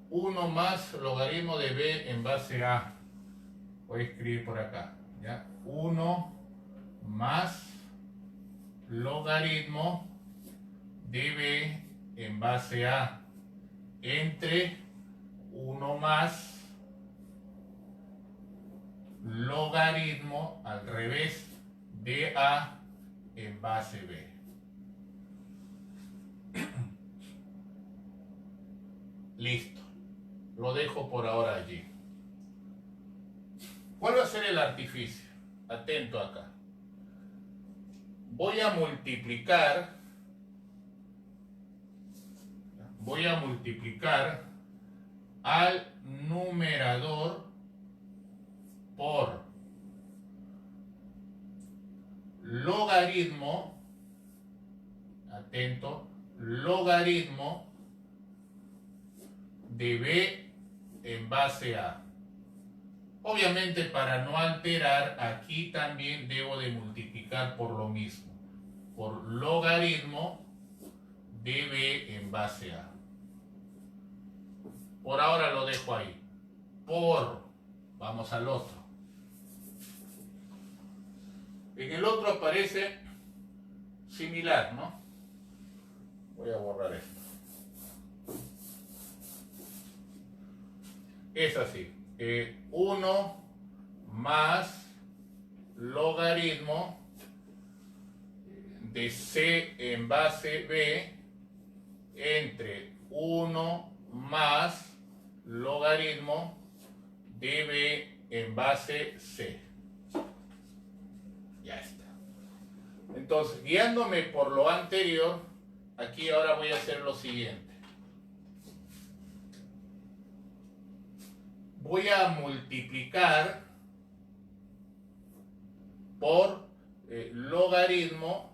1 más logaritmo de b en base a. Voy a escribir por acá, ¿ya? 1 más logaritmo de b en base a entre 1 más logaritmo al revés de a en base b. Listo. Lo dejo por ahora allí. ¿Cuál va a ser el artificio? Atento acá. Voy a multiplicar al numerador por logaritmo, atento, logaritmo de b en base a. Obviamente, para no alterar, aquí también debo de multiplicar por lo mismo, por logaritmo de b en base a. Por ahora lo dejo ahí. Vamos al otro. En el otro aparece similar, ¿no? Voy a borrar esto. Es así. 1 más logaritmo de c en base b entre 1 más logaritmo de b en base c. Ya está. Entonces, guiándome por lo anterior, aquí ahora voy a hacer lo siguiente. Voy a multiplicar por logaritmo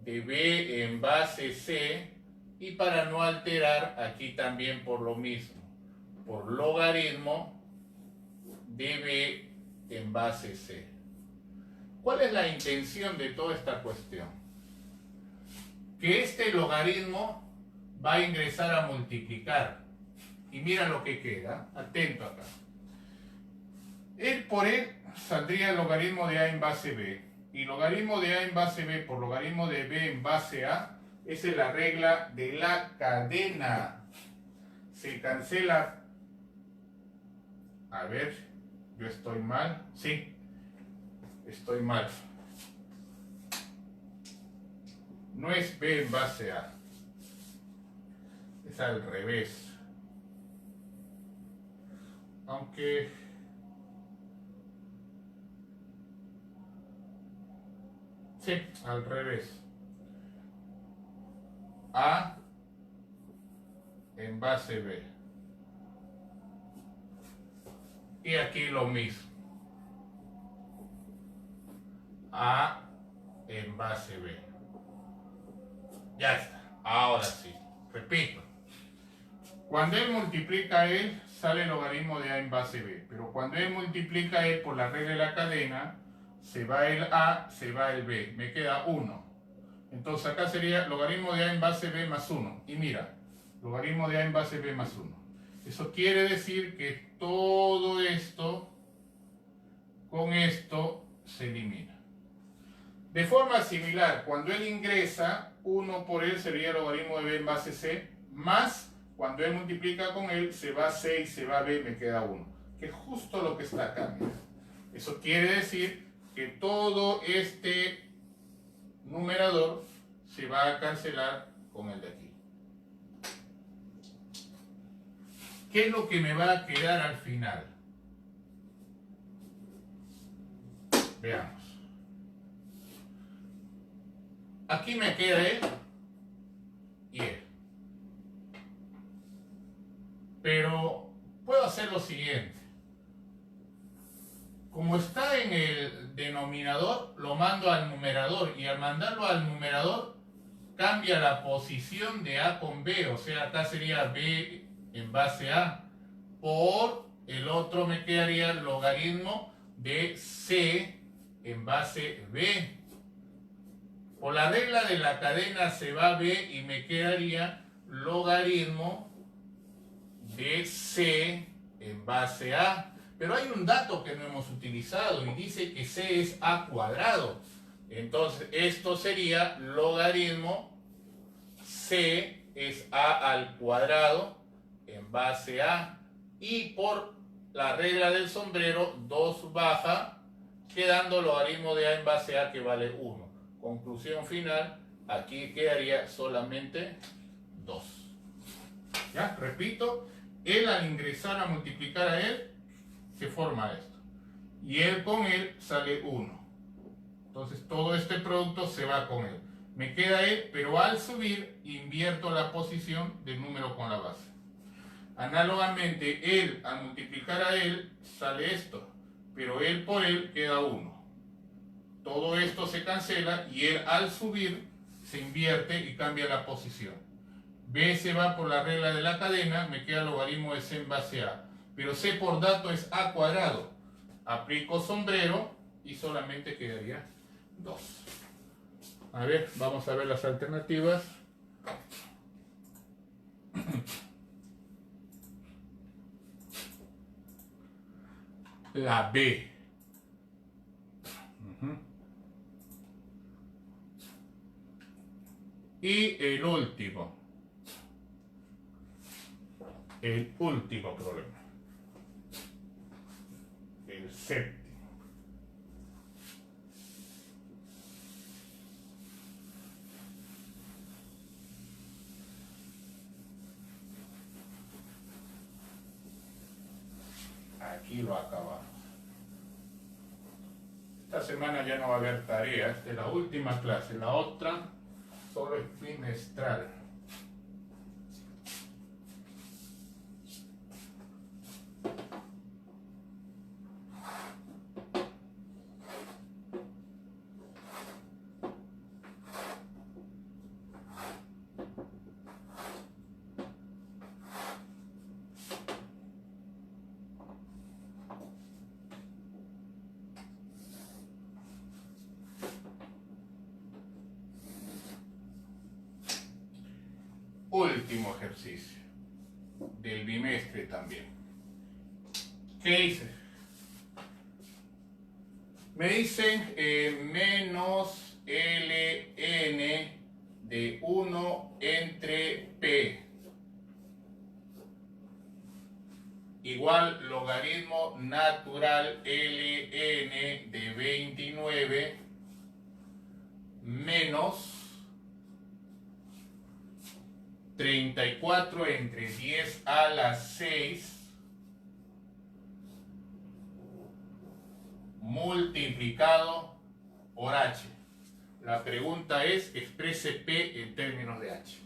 de b en base c, y para no alterar, aquí también por lo mismo, por logaritmo de b en base c. ¿Cuál es la intención de toda esta cuestión? Que este logaritmo va a ingresar a multiplicar. Y mira lo que queda, atento acá. Por él saldría el logaritmo de a en base b. Y logaritmo de a en base b por logaritmo de b en base a, esa es la regla de la cadena. Se cancela. A ver, yo estoy mal. Sí, estoy mal. No es b en base a. Es al revés. Aunque sí, al revés. A en base B. Y aquí lo mismo. A en base B. Ya está. Ahora sí. Repito. Cuando él multiplica él, sale el logaritmo de a en base b. Pero cuando él multiplica él por la regla de la cadena, se va el a, se va el b. Me queda 1. Entonces acá sería logaritmo de a en base b más 1. Y mira, logaritmo de a en base b más 1. Eso quiere decir que todo esto con esto se elimina. De forma similar, cuando él ingresa, 1 por él sería logaritmo de b en base c, más cuando él multiplica con él, se va c y se va b, me queda 1. Que es justo lo que está acá, mira. Eso quiere decir que todo este numerador se va a cancelar con el de aquí. ¿Qué es lo que me va a quedar al final? Veamos. Aquí me queda él y él. Pero puedo hacer lo siguiente. Como está en el denominador, lo mando al numerador. Y al mandarlo al numerador, cambia la posición de A con B. O sea, acá sería B en base A. Por el otro me quedaría el logaritmo de C en base B. Por la regla de la cadena se va B y me quedaría logaritmo de C en base A. Pero hay un dato que no hemos utilizado y dice que C es A cuadrado. Entonces esto sería logaritmo C es A al cuadrado en base A. Y por la regla del sombrero 2 baja, quedando logaritmo de A en base A que vale 1. Conclusión final, aquí quedaría solamente 2. ¿Ya? Repito, él al ingresar a multiplicar a él, se forma esto. Y él con él sale 1. Entonces todo este producto se va con él. Me queda él, pero al subir invierto la posición del número con la base. Análogamente, él al multiplicar a él sale esto, pero él por él queda 1. Todo esto se cancela y él al subir se invierte y cambia la posición. B se va por la regla de la cadena, me queda logaritmo de C en base A. Pero C por dato es A cuadrado. Aplico sombrero y solamente quedaría 2. A ver, vamos a ver las alternativas. la B. Y el último problema, el séptimo. Aquí lo acabamos. Esta semana ya no va a haber tareas, esta es la última clase, la otra solo es trimestral. Último ejercicio del bimestre también. ¿Qué dice? Me dicen menos ln de 1 entre p igual logaritmo natural ln de 29 menos 34 entre 10 a la 6 multiplicado por h. La pregunta es, exprese p en términos de h.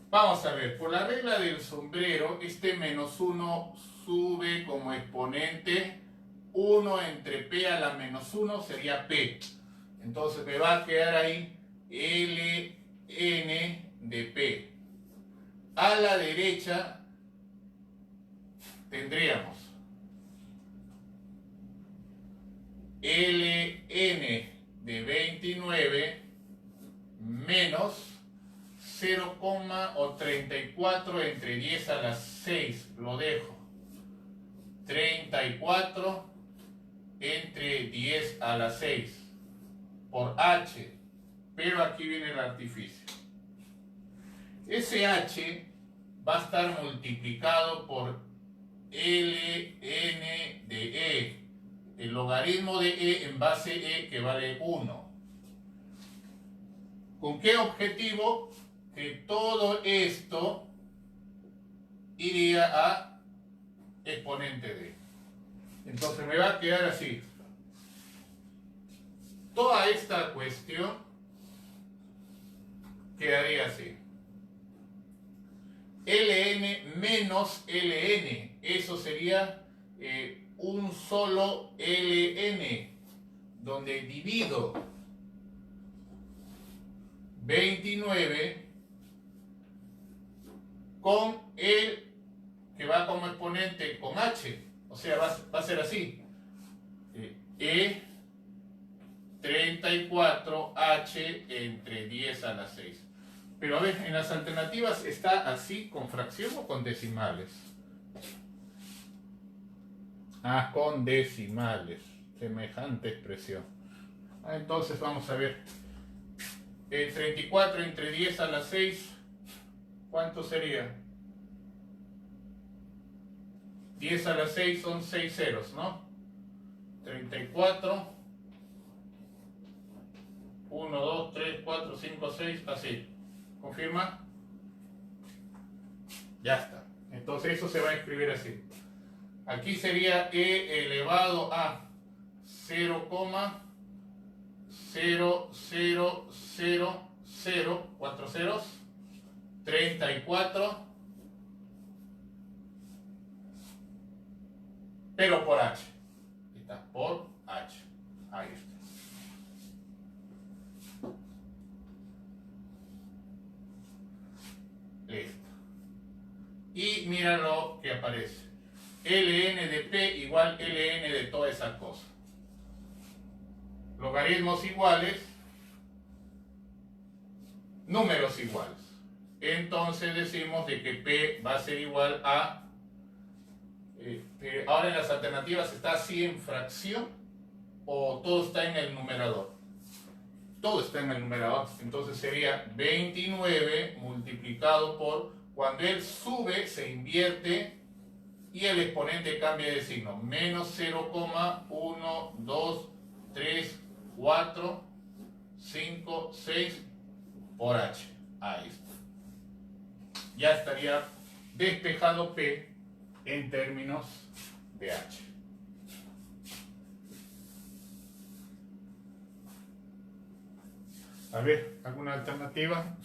Vamos a ver, por la regla del sombrero, este menos 1 sube como exponente 1 entre p a la menos 1 sería p. Entonces me va a quedar ahí ln de p. A la derecha tendríamos ln de 29 menos 0, o 34 entre 10 a la 6, lo dejo. 34 entre 10 a la 6 por h, pero aquí viene el artificio. Ese h va a estar multiplicado por ln de e, el logaritmo de e en base e que vale 1. ¿Con qué objetivo? Que todo esto iría a exponente de. Entonces me va a quedar así. Toda esta cuestión quedaría así. ln menos ln, eso sería un solo ln, donde divido 29 con el que va como exponente con h, o sea, va a ser así, e 34h entre 10 a la 6. Pero a ver, en las alternativas está así con fracción o con decimales. Ah, con decimales, semejante expresión. Entonces vamos a ver, 34 entre 10 a la 6, ¿cuánto sería? 10 a la 6 son 6 ceros, ¿no? 34, 1, 2, 3, 4, 5, 6, así. ¿Confirma? Ya está. Entonces eso se va a escribir así. Aquí sería e elevado a 0,0000, 4 ceros, 34, pero por h. Está por h. Ahí está. Listo. Y mira lo que aparece. ln de p igual ln de todas esas cosas. Logaritmos iguales, números iguales. Entonces decimos de que p va a ser igual a Ahora en las alternativas está así en fracción o todo está en el numerador. Todo está en el numerador, entonces sería 29 multiplicado por, cuando él sube se invierte y el exponente cambia de signo, menos 0,1, 2, 3, 4, 5, 6 por h. Ahí está. Ya estaría despejado P en términos de h. A ver, ¿alguna alternativa?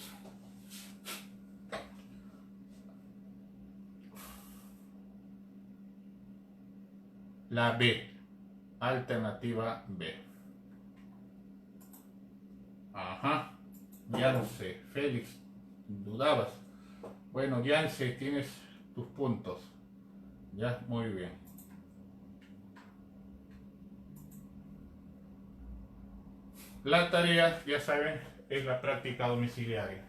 La B. Alternativa B. Ajá. Ya no sé. Félix, dudabas. Bueno, Yance, tienes tus puntos. Ya, muy bien. La tarea, ya saben, es la práctica domiciliaria.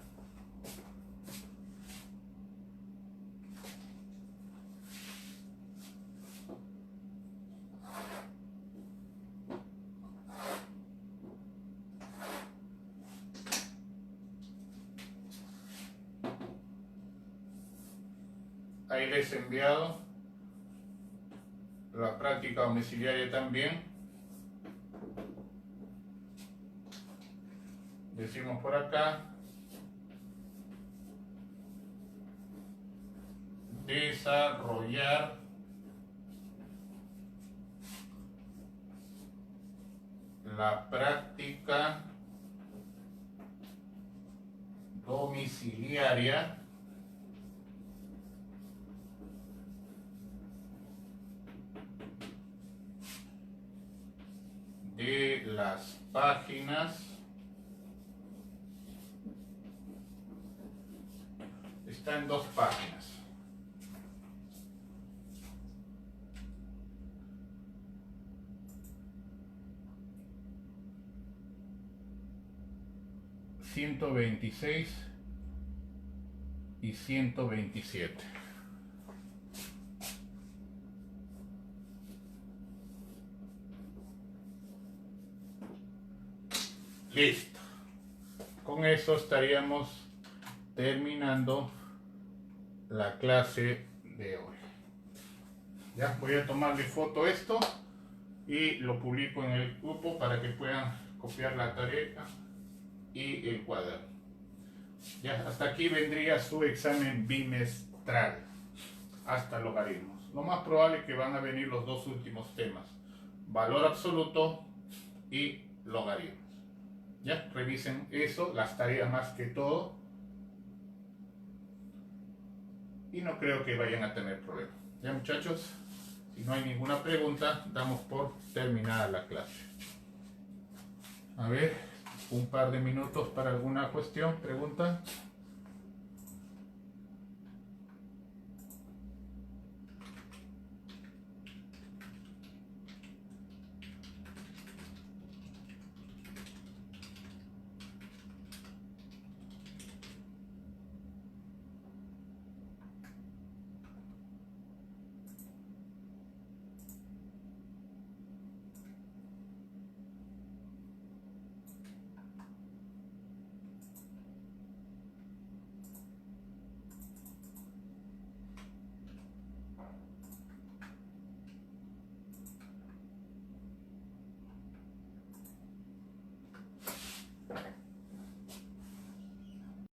Ahí les he enviado la práctica domiciliaria también. Decimos por acá, desarrollar la práctica domiciliaria de las páginas. Está en 2 páginas. ...126 y 127. Listo. Con eso estaríamos terminando la clase de hoy. Ya voy a tomarle foto a esto y lo publico en el grupo para que puedan copiar la tarea y el cuaderno. Ya hasta aquí vendría su examen bimestral, hasta logaritmos. Lo más probable es que van a venir los 2 últimos temas, valor absoluto y logaritmos. Ya revisen eso, las tareas más que todo, y no creo que vayan a tener problemas. Ya, muchachos, si no hay ninguna pregunta, damos por terminada la clase. A ver, un par de minutos para alguna cuestión, pregunta.